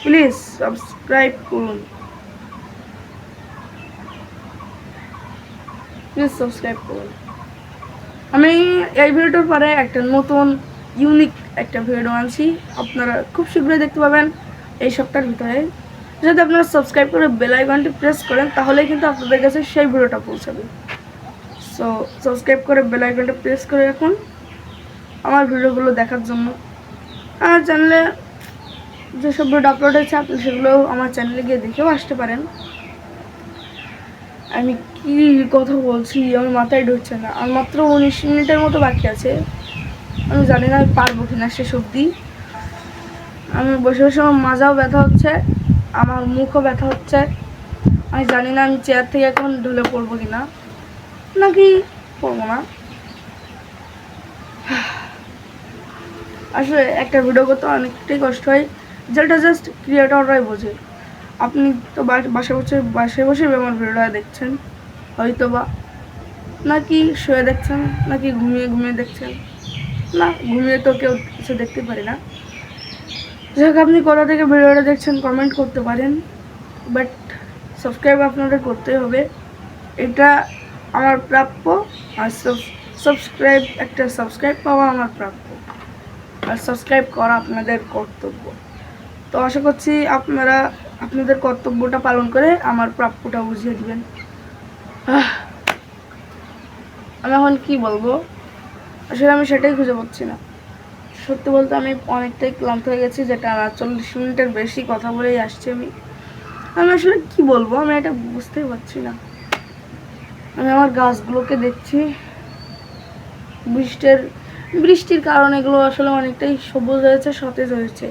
প্লিজ, সাবস্ক্রাইব করুন প্লিজ, সাবস্ক্রাইব করুন। আমি এই ভিডিওটার পরে একটা নতুন ইউনিক একটা ভিডিও আনছি, আপনারা খুব শীঘ্রই দেখতে পাবেন এই সপ্তাহের ভিতরে। যদি আপনারা সাবস্ক্রাইব করে বেল আইকনটি প্রেস করেন তাহলে কিন্তু আপনাদের কাছে সেই ভিডিওটা পৌঁছাবে। সো সাবস্ক্রাইব করে বেল আইকনটা প্রেস করে রাখুন আমার ভিডিওগুলো দেখার জন্য। আমার চ্যানেলে যেসব ভিডিও আপলোড হয়েছে আপনি সেগুলো আমার চ্যানেলে গিয়ে দেখেও আসতে পারেন। আমি কি কথা বলছি আমার মাথায় ঢুকছে না। আর মাত্র 19 মিনিটের মতো বাকি আছে। আমি জানি না আমি পারবো কিনা শেষ অবধি। আমি বসে বসে আমার মাজাও ব্যথা হচ্ছে, আমার মুখও ব্যথা হচ্ছে। আমি জানি না আমি চেয়ার থেকে এখন ঢলে পড়বো কিনা, নাকি পড়বো না। আসলে একটা ভিডিও করতে অনেকটাই কষ্ট হয়, যেটা জাস্ট ক্রিয়েটররাই বোঝে। আপনি তো বাসায় বসে আমার ভিডিওটা দেখছেন হয়তো বা, নাকি শুয়ে দেখছেন, নাকি ঘুমিয়ে দেখছেন। না, ঘুমিয়ে তো কেউ কিছু দেখতে পারে না। যাই হোক, আপনি কোথা থেকে ভিডিওটা দেখছেন কমেন্ট করতে পারেন, বাট সাবস্ক্রাইব আপনাদের করতেই হবে, এটা আমার প্রাপ্য। আর সাবস্ক্রাইব পাওয়া আমার প্রাপ্য, আর সাবস্ক্রাইব করা আপনাদের কর্তব্য। তো আশা করছি আপনারা আপনাদের কর্তব্যটা পালন করে আমার প্রাপ্যটা বুঝিয়ে দিবেন। আমি এখন কি বলবো, আসলে আমি সেটাই খুঁজে পাচ্ছি না। সত্যি বলতে আমি অনেকটাই ক্লান্ত হয়ে গেছি, যেটা 40 মিনিটের বেশি কথা বলেই আসছি আমি আসলে কি বলবো, আমি এটা বুঝতেই পারছি না। আমি আমার গাছগুলোকে দেখছি, বৃষ্টির কারণে এগুলো আসলে অনেকটাই সবুজ হয়েছে, সতেজ হয়েছে।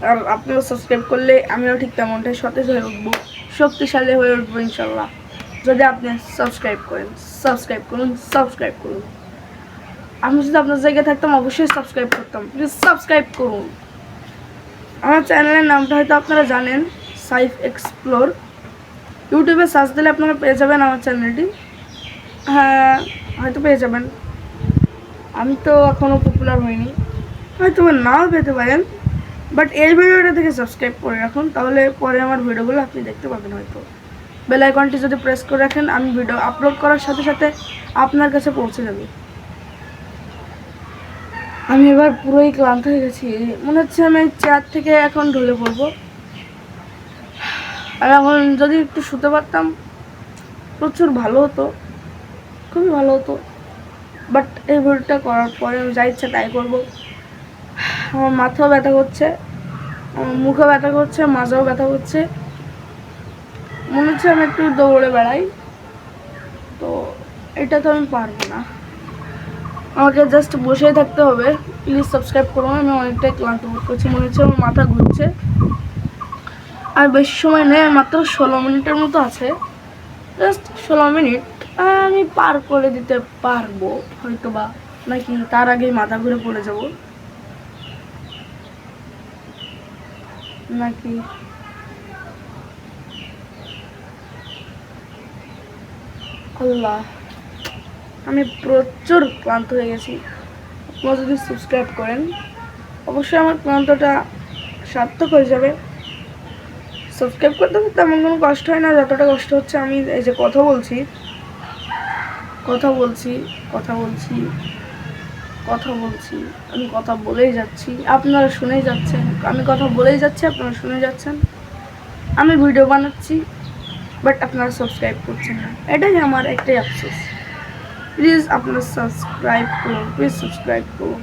আর আপনারা সাবস্ক্রাইব করলে আমিও ঠিক তেমনটাই সতেজ হয়ে উঠবো, শক্তিশালী হয়ে উঠবো ইনশাল্লাহ। যদি আপনি সাবস্ক্রাইব করুন। আমি যদি আপনার জায়গায় থাকতাম অবশ্যই সাবস্ক্রাইব করতাম। প্লিজ সাবস্ক্রাইব করুন। আমার চ্যানেলের নামটা হয়তো আপনারা জানেন, সাইফ এক্সপ্লোর। ইউটিউবে সার্চ দিলে আপনারা পেয়ে যাবেন আমার চ্যানেলটি। হ্যাঁ, হয়তো পেয়ে যাবেন। আমি তো এখনও পপুলার হইনি, হয়তো নাও পেতে পারেন, বাট এই ভিডিওটা থেকে সাবস্ক্রাইব করে রাখুন, তাহলে পরে আমার ভিডিওগুলো আপনি দেখতে পাবেন। হয়তো বেল আইকনটি যদি প্রেস করে রাখেন, আমি ভিডিও আপলোড করার সাথে সাথে আপনার কাছে পৌঁছে যাবে। আমি এবার পুরোই ক্লান্ত হয়ে গেছি, মনে হচ্ছে আমি চেয়ার থেকে এখন ঢলে পড়বো। আর এখন যদি একটু শুতে পারতাম প্রচুর ভালো হতো, খুবই ভালো হতো। বাট এই ভিডিওটা করার পরে আমি যা ইচ্ছা তাই করবো। আমার মাথাও ব্যথা করছে, আমার মুখও ব্যথা করছে, মাজাও ব্যথা করছে। মনে হচ্ছে আমি একটু দৌড়ে বেড়াই, তো এটা তো আমি পারবো না। আমাকে জাস্ট বসেই থাকতে হবে। প্লিজ সাবস্ক্রাইব করুন। আমি অনেকটাই ক্লান্ত বোধ করছি, মনে হচ্ছে আমার মাথা ঘুরছে। আর বেশি সময় নেই, মাত্র 16 মিনিটের মতো আছে, জাস্ট 16 মিনিট আমি পার করে দিতে পারবো হয়তো বা, নাকি তার আগেই মাথা ঘুরে পড়ে যাব নাকি। আল্লাহ, আমি প্রচুর ক্লান্ত হয়ে গেছি। আপনারা যদি সাবস্ক্রাইব করেন অবশ্যই আমার ক্লান্তটা সার্থক হয়ে যাবে। সাবস্ক্রাইব করতে তো তেমন কোনো কষ্ট হয় না, যতটা কষ্ট হচ্ছে আমি এই যে কথা বলছি, আমি কথা বলেই যাচ্ছি, আপনারা শুনেই যাচ্ছেন, আমি কথা বলেই যাচ্ছি, আপনারা শুনে যাচ্ছেন। আমি ভিডিও বানাচ্ছি বাট আপনারা সাবস্ক্রাইব করছেন না, এটাই আমার একটাই আফসোস। প্লিজ আপনারা সাবস্ক্রাইব করুন, প্লিজ সাবস্ক্রাইব করুন।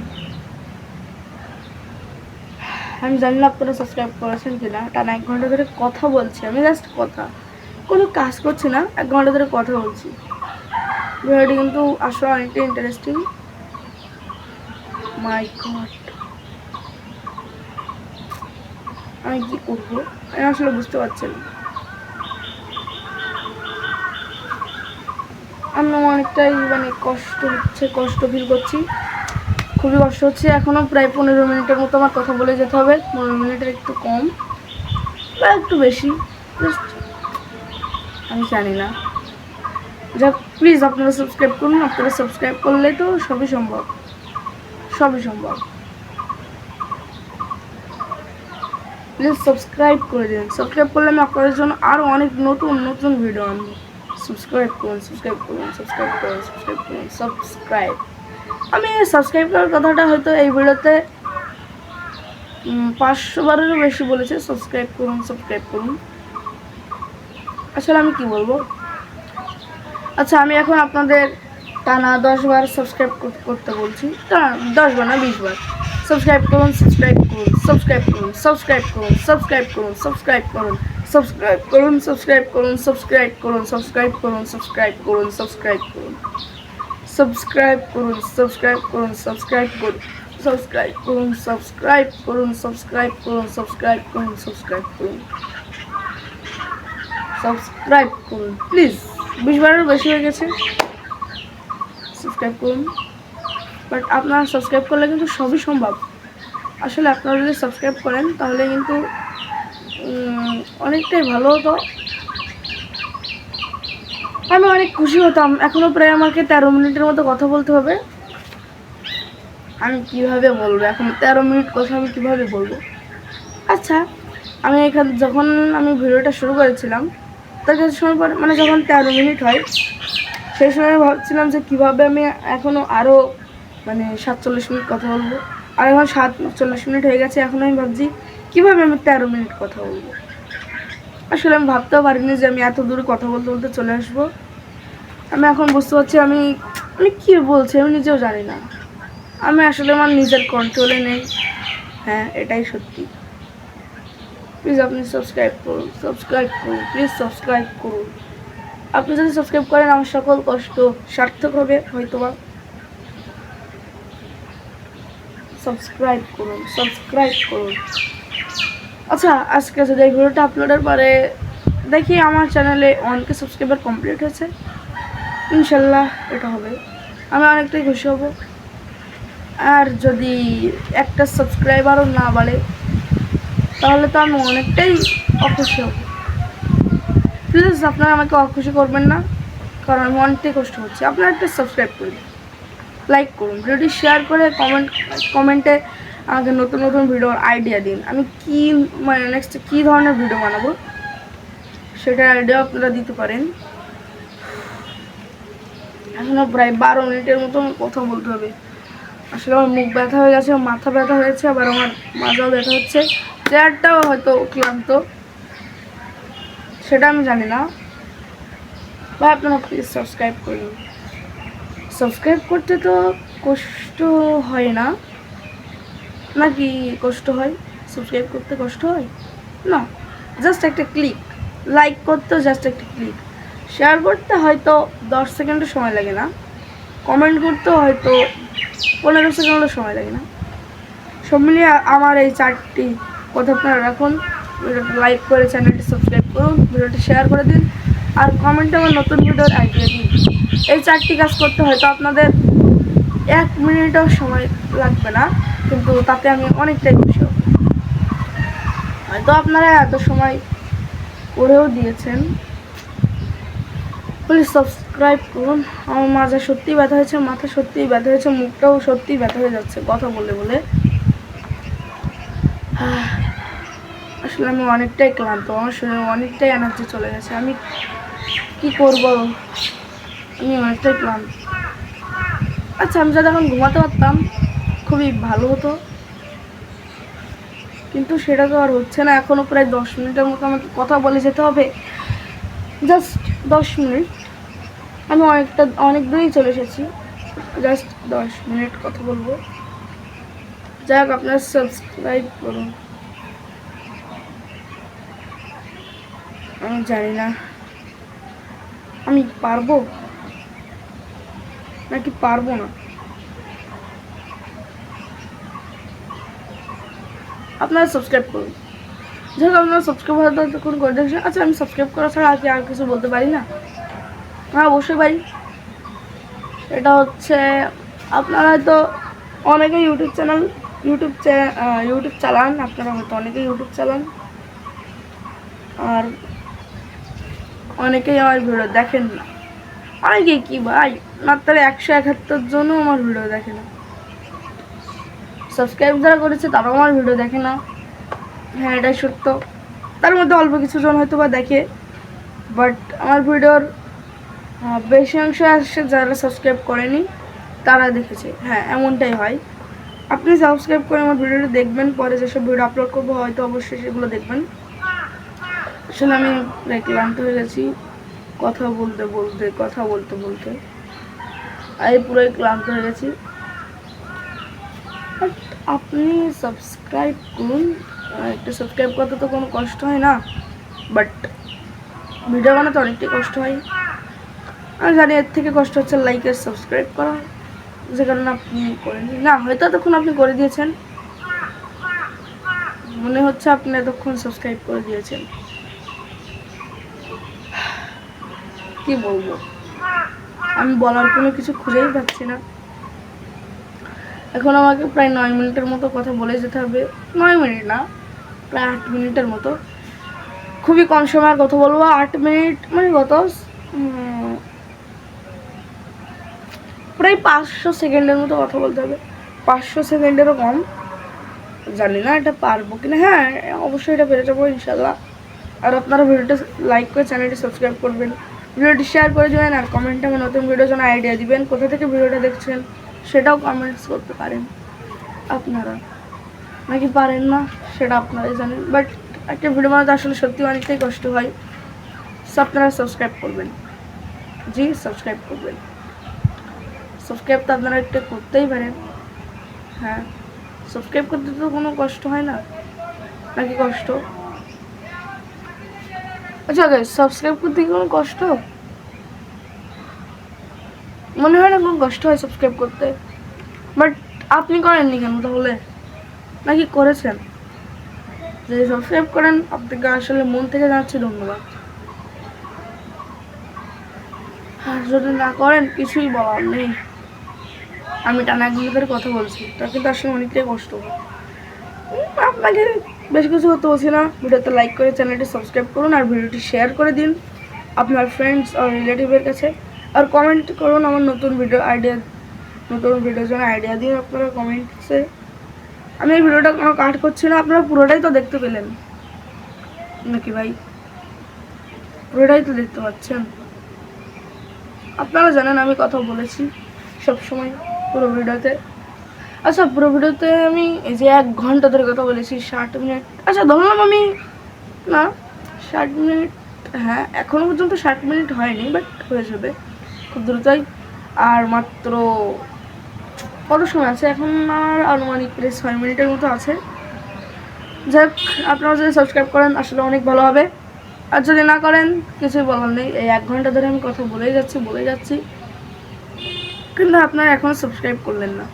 আমি জানি না আপনারা সাবস্ক্রাইব করেছেন কিনা। টানা 1 ঘন্টা ধরে কথা বলছি, আমি জাস্ট কথা, কোনো কাজ করছি না, 1 ঘন্টা ধরে কথা বলছি। ভিডিওটি কিন্তু আসলে অনেকটা ইন্টারেস্টিং। মাই গড, আমি কি করবো আমি আসলে বুঝতে পারছি না। আমি অনেকটাই মানে কষ্ট ফিল করছি, খুবই কষ্ট হচ্ছে। এখনও প্রায় 15 মিনিটের মতো আমার কথা বলে যেতে হবে, 15 মিনিটের একটু কম বা একটু বেশি, আমি জানি না। যাক, প্লিজ আপনারা সাবস্ক্রাইব করুন। আপনারা সাবস্ক্রাইব করলে তো সবই সম্ভব। প্লিজ সাবস্ক্রাইব করে দিন। সাবস্ক্রাইব করলে আমি আপনাদের জন্য আরও অনেক নতুন ভিডিও আনবো। সাবস্ক্রাইব করুন। আমি সাবস্ক্রাইব করার কথাটা হয়তো এই ভিডিওতে 500 বারেরও বেশি বলেছে। সাবস্ক্রাইব করুন। আসলে আমি কি বলবো। আচ্ছা, আমি এখন আপনাদের টানা 10 বার সাবস্ক্রাইব করতে বলছি, টানা 10 বার না 20 বার। সাবস্ক্রাইব করুন। প্লিজ, 20 বারেরও বেশি হয়ে গেছে। সাবস্ক্রাইব করুন। বাট আপনারা সাবস্ক্রাইব করলে কিন্তু সবই সম্ভব। আসলে আপনারা যদি সাবস্ক্রাইব করেন তাহলে কিন্তু অনেকটাই ভালো হতো, আমি অনেক খুশি হতাম। এখনও প্রায় আমাকে 13 মিনিটের মতো কথা বলতে হবে। আমি কিভাবে বলবো এখন 13 মিনিট কথা আমি কিভাবে বলবো। আচ্ছা, আমি যখন আমি ভিডিওটা শুরু করেছিলাম তার কিছু সময় পর মানে যখন 13 মিনিট হয় সেই সময় ভাবছিলাম যে কীভাবে আমি এখনও আরও মানে 47 মিনিট কথা বলবো। আর এখন 47 মিনিট হয়ে গেছে, এখন আমি ভাবছি কীভাবে আমি 13 মিনিট কথা বলবো। আসলে আমি ভাবতেও পারিনি যে আমি এত দূরে কথা বলতে চলে আসবো। আমি এখন বুঝতে পারছি আমি কী বলছি আমি নিজেও জানি না। আমি আসলে আমার নিজের কন্ট্রোলে নেই। হ্যাঁ, এটাই সত্যি। প্লিজ আপনি সাবস্ক্রাইব করুন। প্লিজ সাবস্ক্রাইব করুন। আপনি যদি সাবস্ক্রাইব করেন আমার সকল কষ্ট সার্থক হবে হয়তোবা। সাবস্ক্রাইব করুন। আচ্ছা, আজকে যদি এই ভিডিওটা আপলোডের পরে দেখি আমার চ্যানেলে 1K সাবস্ক্রাইবার কমপ্লিট হয়েছে, ইনশাল্লাহ এটা হবে, আমি অনেকটাই খুশি হব। আর যদি একটা সাবস্ক্রাইবারও না বাড়ে তাহলে তো আমি অনেকটাই অখুশি হব। প্লিজ আপনারা আমাকে অখুশি করবেন না, কারণ আমি অনেকটাই কষ্ট হচ্ছে। আপনারা একটা সাবস্ক্রাইব করুন, লাইক করুন, ভিডিওটি শেয়ার করে কমেন্টে আমাকে নতুন ভিডিওর আইডিয়া দিন। আমি কি মানে নেক্সট কী ধরনের ভিডিও বানাবো সেটার আইডিয়া আপনারা দিতে পারেন। এখনও প্রায় 12 মিনিটের মতো কথা বলতে হবে। আসলে আমার মুখ ব্যথা হয়ে গেছে, মাথা ব্যথা হয়েছে, আবার আমার মাথাও ব্যথা হচ্ছে, চেয়ারটাও হয়তো ক্লান্ত, সেটা আমি জানি না। বা আপনারা প্লিজ সাবস্ক্রাইব করুন। সাবস্ক্রাইব করতে তো কষ্ট হয় না, নাকি কষ্ট হয়? সাবস্ক্রাইব করতে কষ্ট হয় না, জাস্ট একটা ক্লিক। লাইক করতেও জাস্ট একটা ক্লিক। শেয়ার করতে হয়তো 10 সেকেন্ডও সময় লাগে না, কমেন্ট করতেও হয়তো 15 সেকেন্ডও সময় লাগে না। সব মিলিয়ে আমার এই 4টি কথা আপনারা রাখুন। ভিডিওটা লাইক করে চ্যানেলটি সাবস্ক্রাইব করুন, ভিডিওটি শেয়ার করে দিন, আর কমেন্টে আমার নতুন ভিডিওর আইডিয়া দিন। এই 4টি কাজ করতে হয়তো আপনাদের 1 মিনিটও সময় লাগবে না, কিন্তু তাতে আমি অনেকটাই খুশি হব। হয়তো আপনারা এত সময় করেও দিয়েছেন। প্লিজ সাবস্ক্রাইব করুন। আমার মাজা সত্যিই ব্যথা হয়েছে, মাথা সত্যিই ব্যথা হয়েছে, মুখটাও সত্যিই ব্যথা হয়ে যাচ্ছে কথা বলে। আসলে আমি অনেকটাই ক্লান্ত, আমার শরীরে অনেকটাই এনার্জি চলে গেছে। আমি কি করব, আমি অনেকটাই ক্লান্ত। আচ্ছা, আমি যদি এখন ঘুমাতে পারতাম খুবই ভালো হতো, কিন্তু সেটা তো আর হচ্ছে না। এখনও প্রায় 10 মিনিটের মতো আমাকে কথা বলে যেতে হবে, জাস্ট 10 মিনিট। আমি অনেক দূরেই চলে এসেছি, জাস্ট 10 মিনিট কথা বলবো। যাই হোক, আপনারা সাবস্ক্রাইব করুন। আমি জানি না আমি পারবো নাকি পারবো না। আপনারা সাবস্ক্রাইব করুন। যাই হোক, আপনারা সাবস্ক্রাইব করে দেখছেন। আচ্ছা, আমি সাবস্ক্রাইব করা ছাড়া আর কিছু বলতে পারি না? হ্যাঁ, অবশ্যই পারি। এটা হচ্ছে, আপনারা হয়তো অনেকে ইউটিউব চালান, আপনারা হয়তো অনেকে ইউটিউব চালান, আর অনেকেই আমার ভিডিও দেখেন না। অনেকে কি ভাই, মাত্র 171 জনও আমার ভিডিও দেখে না। সাবস্ক্রাইব যারা করেছে তারাও আমার ভিডিও দেখে না, হ্যাঁ এটাই সত্য। তার মধ্যে অল্প কিছু জন হয়তো বা দেখে, বাট আমার ভিডিওর বেশি অংশ আসছে যারা সাবস্ক্রাইব করেনি তারা দেখেছে। হ্যাঁ, এমনটাই হয়। আপনি সাবস্ক্রাইব করে আমার ভিডিওটা দেখবেন, পরে যেসব ভিডিও আপলোড করবো হয়তো অবশ্যই সেগুলো দেখবেন। আসলে আমি ক্লান্ত হয়ে গেছি কথা বলতে বলতে, আমি পুরোই ক্লান্ত হয়ে গেছি। আপনি সাবস্ক্রাইব করুন। একটু সাবস্ক্রাইব করতে তো কোনো কষ্ট হয় না, বাট ভিডিও বানাতে অনেকটাই কষ্ট হয়। আমি জানি এর থেকে কষ্ট হচ্ছে লাইক আর সাবস্ক্রাইব করা, যে কারণে আপনি করেনি। না, হয়তো এতক্ষণ আপনি করে দিয়েছেন, মনে হচ্ছে আপনি এতক্ষণ সাবস্ক্রাইব করে দিয়েছেন। কি বলবো, আমি বলার কোনো কিছু খুঁজেই পাচ্ছি না। এখন আমাকে প্রায় 9 মিনিটের মতো কথা বলে যেতে হবে। 9 মিনিট না, প্রায় 8 মিনিটের মতো। খুবই কম সময় কথা বলবো। 8 মিনিট মানে কত, প্রায় 500 সেকেন্ডের মতো কথা বলতে হবে। 500 সেকেন্ডেরও কম। জানি না এটা পারবো কিনা। হ্যাঁ, অবশ্যই এটা পেরে যাবো ইনশাল্লাহ। আর আপনারা ভিডিওটা লাইক করে চ্যানেলটি সাবস্ক্রাইব করবেন, ভিডিওটি শেয়ার করে দেবেন, আর কমেন্টে আমার নতুন ভিডিওর জন্য আইডিয়া দিবেন। কোথা থেকে ভিডিওটা দেখছেন সেটাও কমেন্টস করতে পারেন। আপনারা নাকি পারেন না সেটা আপনারাই জানেন, বাট একটা ভিডিও বানাতে আসলে সত্যি অনেকটাই কষ্ট হয়। সো আপনারা সাবস্ক্রাইব করবেন, জি সাবস্ক্রাইব করবেন। সাবস্ক্রাইব তো আপনারা একটা করতেই পারেন। হ্যাঁ, সাবস্ক্রাইব করতে তো কোনো কষ্ট হয় না, নাকি কষ্ট? আচ্ছা গাইস, সাবস্ক্রাইব করতে কি কোনো কষ্ট মনে হয় না? কোনো কষ্ট হয় সাবস্ক্রাইব করতে, বাট আপনি করেননি কেন তাহলে? নাকি করেছেন? যদি সাবস্ক্রাইব করেন আপনাকে আসলে মন থেকে জানাচ্ছি ধন্যবাদ। আর যদি না করেন কিছুই বলার নেই। আমি টানা 1 ঘন্টা ধরে কথা বলছি, তা কিন্তু আসলে অনেকটাই কষ্ট। আপনাকে বেশি কিছু করতে বলছি না। ভিডিওতে লাইক করে চ্যানেলটি সাবস্ক্রাইব করুন, আর ভিডিওটি শেয়ার করে দিন আপনার ফ্রেন্ডস আর রিলেটিভের কাছে। আর কমেন্ট করুন আমার নতুন ভিডিওর জন্য আইডিয়া দিন আপনারা কমেন্টসে। আমি এই ভিডিওটা কোনো কাট করছি না, আপনারা পুরোটাই তো দেখতে পেলেন নাকি ভাই? পুরোটাই তো দেখতে পাচ্ছেন। আপনারা জানেন আমি কথা বলেছি সবসময় পুরো ভিডিওতে। আচ্ছা, পুরো ভিডিওতে আমি এই যে 1 ঘন্টা ধরে কথা বলেছি, 60 মিনিট। আচ্ছা ধরলাম আমি, না 60 মিনিট, হ্যাঁ এখনও পর্যন্ত 60 মিনিট হয়নি, বাট হয়ে যাবে খুব দ্রুতই। আর মাত্র কত সময় আছে এখন? আর আনুমানিক প্রায় 6 মিনিটের মতো আছে। যাক, আপনারা যদি সাবস্ক্রাইব করেন আসলে অনেক ভালো হবে, আর যদি না করেন কিছুই বলার নেই। এই 1 ঘন্টা ধরে আমি কথা বলেই যাচ্ছি, কিন্তু আপনারা এখনও সাবস্ক্রাইব করলেন না।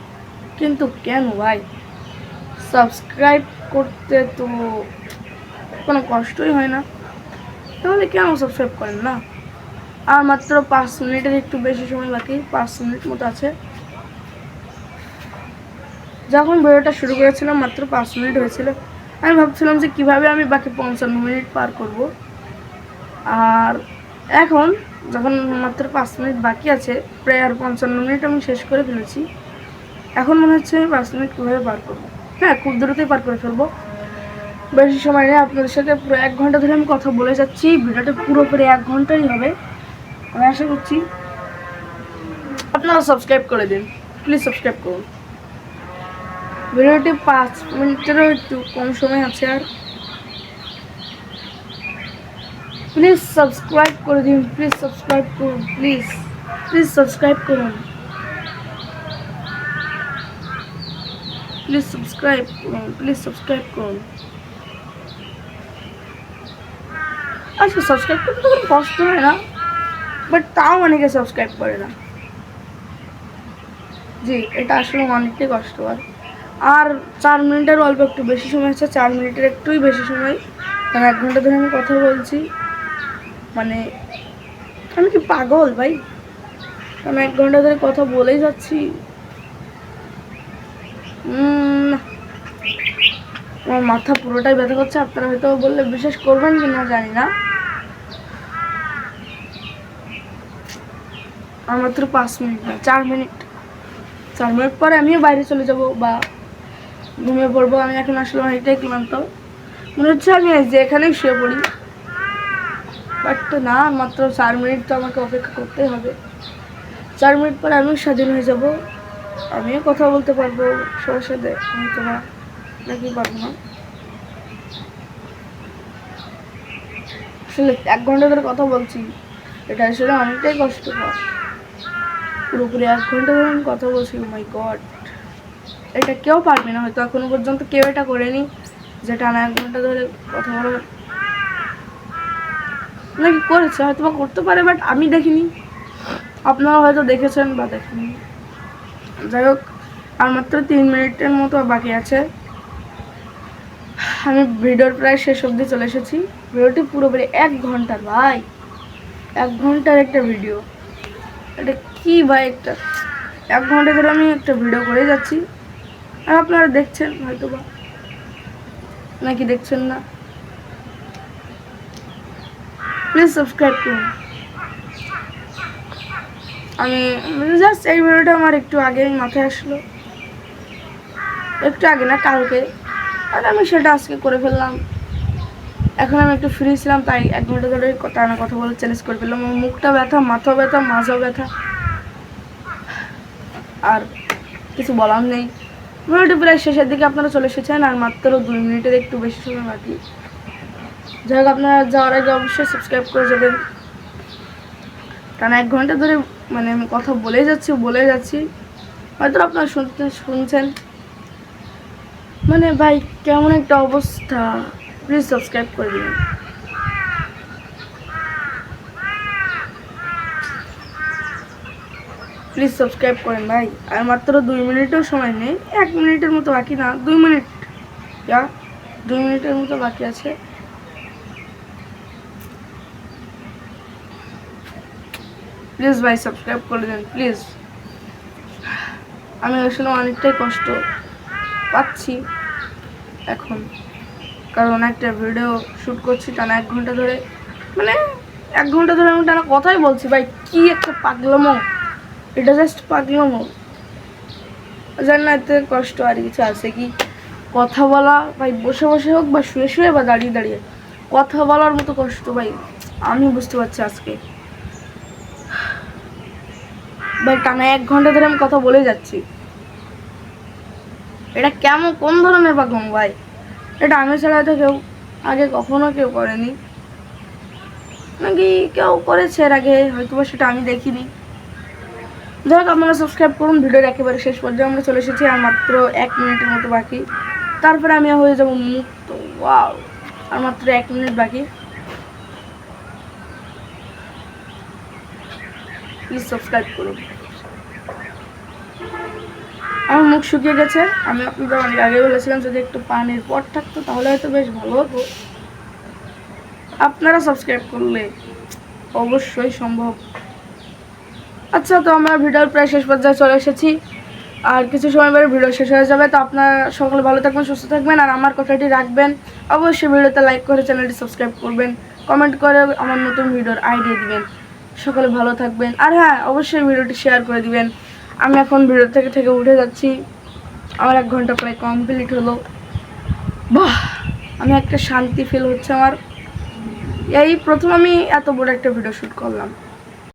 কিন্তু কেন ভাই? সাবস্ক্রাইব করতে তো কোনো কষ্টই হয় না, তাহলে কেন সাবস্ক্রাইব করেন না? আর মাত্র 5 মিনিটের একটু বেশি সময় বাকি, 5 মিনিট মতো আছে। যখন ভিডিওটা শুরু করেছিলাম মাত্র 5 মিনিট হয়েছিল। আমি ভাবছিলাম যে কীভাবে আমি বাকি 55 মিনিট পার করব। আর এখন যখন মাত্র 5 মিনিট বাকি আছে, প্রায় আর 55 মিনিট আমি শেষ করে ফেলেছি। এখন মনে হচ্ছে আমি 5 মিনিট কীভাবে পার করবো। হ্যাঁ, খুব দ্রুতই পার করে ফেলবো, বেশি সময় নেই, আপনাদের সাথে পুরো 1 ঘন্টা ধরে আমি কথা বলে যাচ্ছি। ভিডিওটা পুরোপুরি 1 ঘন্টাই হবে, আমি আশা করছি। আপনারা সাবস্ক্রাইব করে দিন, প্লিজ সাবস্ক্রাইব করুন। ভিডিওটি 5 মিনিটেরও একটু কম সময় আছে, আর প্লিজ সাবস্ক্রাইব করে দিন, প্লিজ সাবস্ক্রাইব করুন, প্লিজ প্লিজ সাবস্ক্রাইব করুন, প্লিজ সাবস্ক্রাইব করুন, প্লিজ সাবস্ক্রাইব করুন। আচ্ছা, সাবস্ক্রাইব করতে তো কোনো কষ্ট হয় না, বাট তাও অনেকে সাবস্ক্রাইব করে না। জি, এটা আসলে অনেকটাই কষ্টকর। আর 4 মিনিটের অল্প একটু বেশি সময় আছে, 4 মিনিটের একটুই বেশি সময়, কারণ 1 ঘন্টা ধরে আমি কথা বলছি। মানে আমি কি পাগল ভাই? আমি 1 ঘন্টা ধরে কথা বলেই যাচ্ছি। আমার মাথা পুরোটাই ব্যথা করছে। আপনারা হয়তো বললে বিশ্বাস করবেন কি না জানি না। আর মাত্র 5 মিনিট না, 4 মিনিট। 4 মিনিট পরে আমিও বাইরে চলে যাব বা ঘুমিয়ে পড়বো। আমি এখন আসলে অনেকটাই ক্লান্ত, মনে হচ্ছে আমি যে এখানেই শুয়ে পড়ি। বাট না, মাত্র 4 মিনিট তো আমাকে অপেক্ষা করতেই হবে। 4 মিনিট পরে আমিও স্বাধীন হয়ে যাব, আমিও কথা বলতে পারবো সবার সাথে। হয়তো না, নাকি পারবো না। আসলে 1 ঘন্টা ধরে কথা বলছি, এটা আসলে অনেকটাই কষ্টকর। পুরোপুরি 1 ঘন্টা ধরে আমি কথা বলছি। মাই গড, এটা কেউ পারবে না, হয়তো এখনো পর্যন্ত কেউ এটা করেনি, যেটা না 1 ঘন্টা ধরে কথা বলার। নাকি করেছে, হয়তো বা করতে পারে, বাট আমি দেখিনি। আপনারা হয়তো দেখেছেন বা দেখেনি। যাই হোক, আর মাত্র 3 মিনিটের মতো বাকি আছে। আমি ভিডিওর প্রায় শেষ অবধি চলে এসেছি। ভিডিওটি পুরোপুরি 1 ঘন্টার ভাই, 1 ঘন্টার একটা ভিডিও। এটা কি ভাই, 1 ঘন্টা ধরে আমি একটা ভিডিও করে যাচ্ছি, আর আপনারা দেখছেন হয়তো বা, নাকি দেখছেন না। প্লিজ সাবস্ক্রাইব করুন। আমি জাস্ট এই ভিডিওটা আমার একটু আগে মাথায় আসলো, একটু আগে না, কালকে, আর আমি সেটা আজকে করে ফেললাম। এখন আমি একটু ফ্রি ছিলাম, তাই 1 ঘন্টা ধরে টানা কথা বলে চ্যালেঞ্জ করে ফেললাম। আমার মুখটা ব্যথা, মাথা ব্যথা, মাথাও ব্যথা, আর কিছু বলার নেই। ভিডিওটি প্রায় শেষের দিকে আপনারা চলে এসেছেন, আর মাত্র 2 মিনিটের একটু বেশি সময় বাকি। যাই হোক, আপনারা যাওয়ার আগে অবশ্যই সাবস্ক্রাইব করে যাবেন, কারণ 1 ঘন্টা ধরে মানে আমি কথা বলে যাচ্ছি। হয়তো আপনারা শুনছেন। মানে ভাই, কেমন একটা অবস্থা। প্লিজ সাবস্ক্রাইব করে দিন, প্লিজ সাবস্ক্রাইব করেন ভাই। আর মাত্র 2 মিনিটেও সময় নেই, 1 মিনিটের মতো বাকি, না 2 মিনিট, 2 মিনিটের মতো বাকি আছে। প্লিজ ভাই সাবস্ক্রাইব করে দেন, প্লিজ। আমি আসলে অনেকটাই কষ্ট পাচ্ছি এখন, কারণ একটা ভিডিও শ্যুট করছি টানা 1 ঘন্টা ধরে। মানে 1 ঘন্টা ধরে আমি টানা কথাই বলছি ভাই, কি একটা পাগলামো, এটা জাস্ট পাগলামো। জানি না এতে কষ্ট আর কিছু আছে কি। কথা বলা ভাই, বসে বসে হোক বা শুয়ে শুয়ে বা দাঁড়িয়ে দাঁড়িয়ে, কথা বলার মতো কষ্ট ভাই আমি বুঝতে পারছি আজকে। ভাই টানা 1 ঘন্টা ধরে আমি কথা বলে যাচ্ছি, এটা কেমন, কোন ধরনের পাগলামো ভাই? এটা আমি ছাড়া তো কেউ আগে কখনো কেউ করেনি, নাকি কেউ করেছে এর আগে, হয়তো সেটা আমি দেখিনি। যাই হোক, আপনারা সাবস্ক্রাইব করুন। ভিডিওর একেবারে শেষ পর্যায়ে আমরা চলে এসেছি, আর মাত্র 1 মিনিটের মতো বাকি, তারপরে আমি হয়ে যাবো মুক্ত। ওয়াও, আর মাত্র 1 মিনিট বাকি। প্লিজ সাবস্ক্রাইব করুন। আমার মুখ শুকিয়ে গেছে, আমি আপনাদের অনেক আগে বলেছিলাম যদি একটু পানির পট থাকতো তাহলে হয়তো বেশ ভালো হতো। আপনারা সাবস্ক্রাইব করলে অবশ্যই সম্ভব। আচ্ছা, তো আমরা ভিডিওর প্রায় শেষ পর্যায়ে চলে এসেছি, আর কিছু সময় পরে ভিডিও শেষ হয়ে যাবে। তো আপনারা সকলে ভালো থাকবেন, সুস্থ থাকবেন, আর আমার কথাটি রাখবেন। অবশ্যই ভিডিওতে লাইক করে চ্যানেলটি সাবস্ক্রাইব করবেন, কমেন্ট করে আমার নতুন ভিডিওর আইডিয়া দিবেন। সকলে ভালো থাকবেন, আর হ্যাঁ, অবশ্যই ভিডিওটি শেয়ার করে দিবেন। আমি এখন ভিডিও থেকে উঠে যাচ্ছি, আমার 1 ঘন্টা প্রায় কমপ্লিট হলো। বাহ। একটা শান্তি ফিল হচ্ছে আমার। এই প্রথম আমি এত বড় একটা ভিডিও শ্যুট করলাম।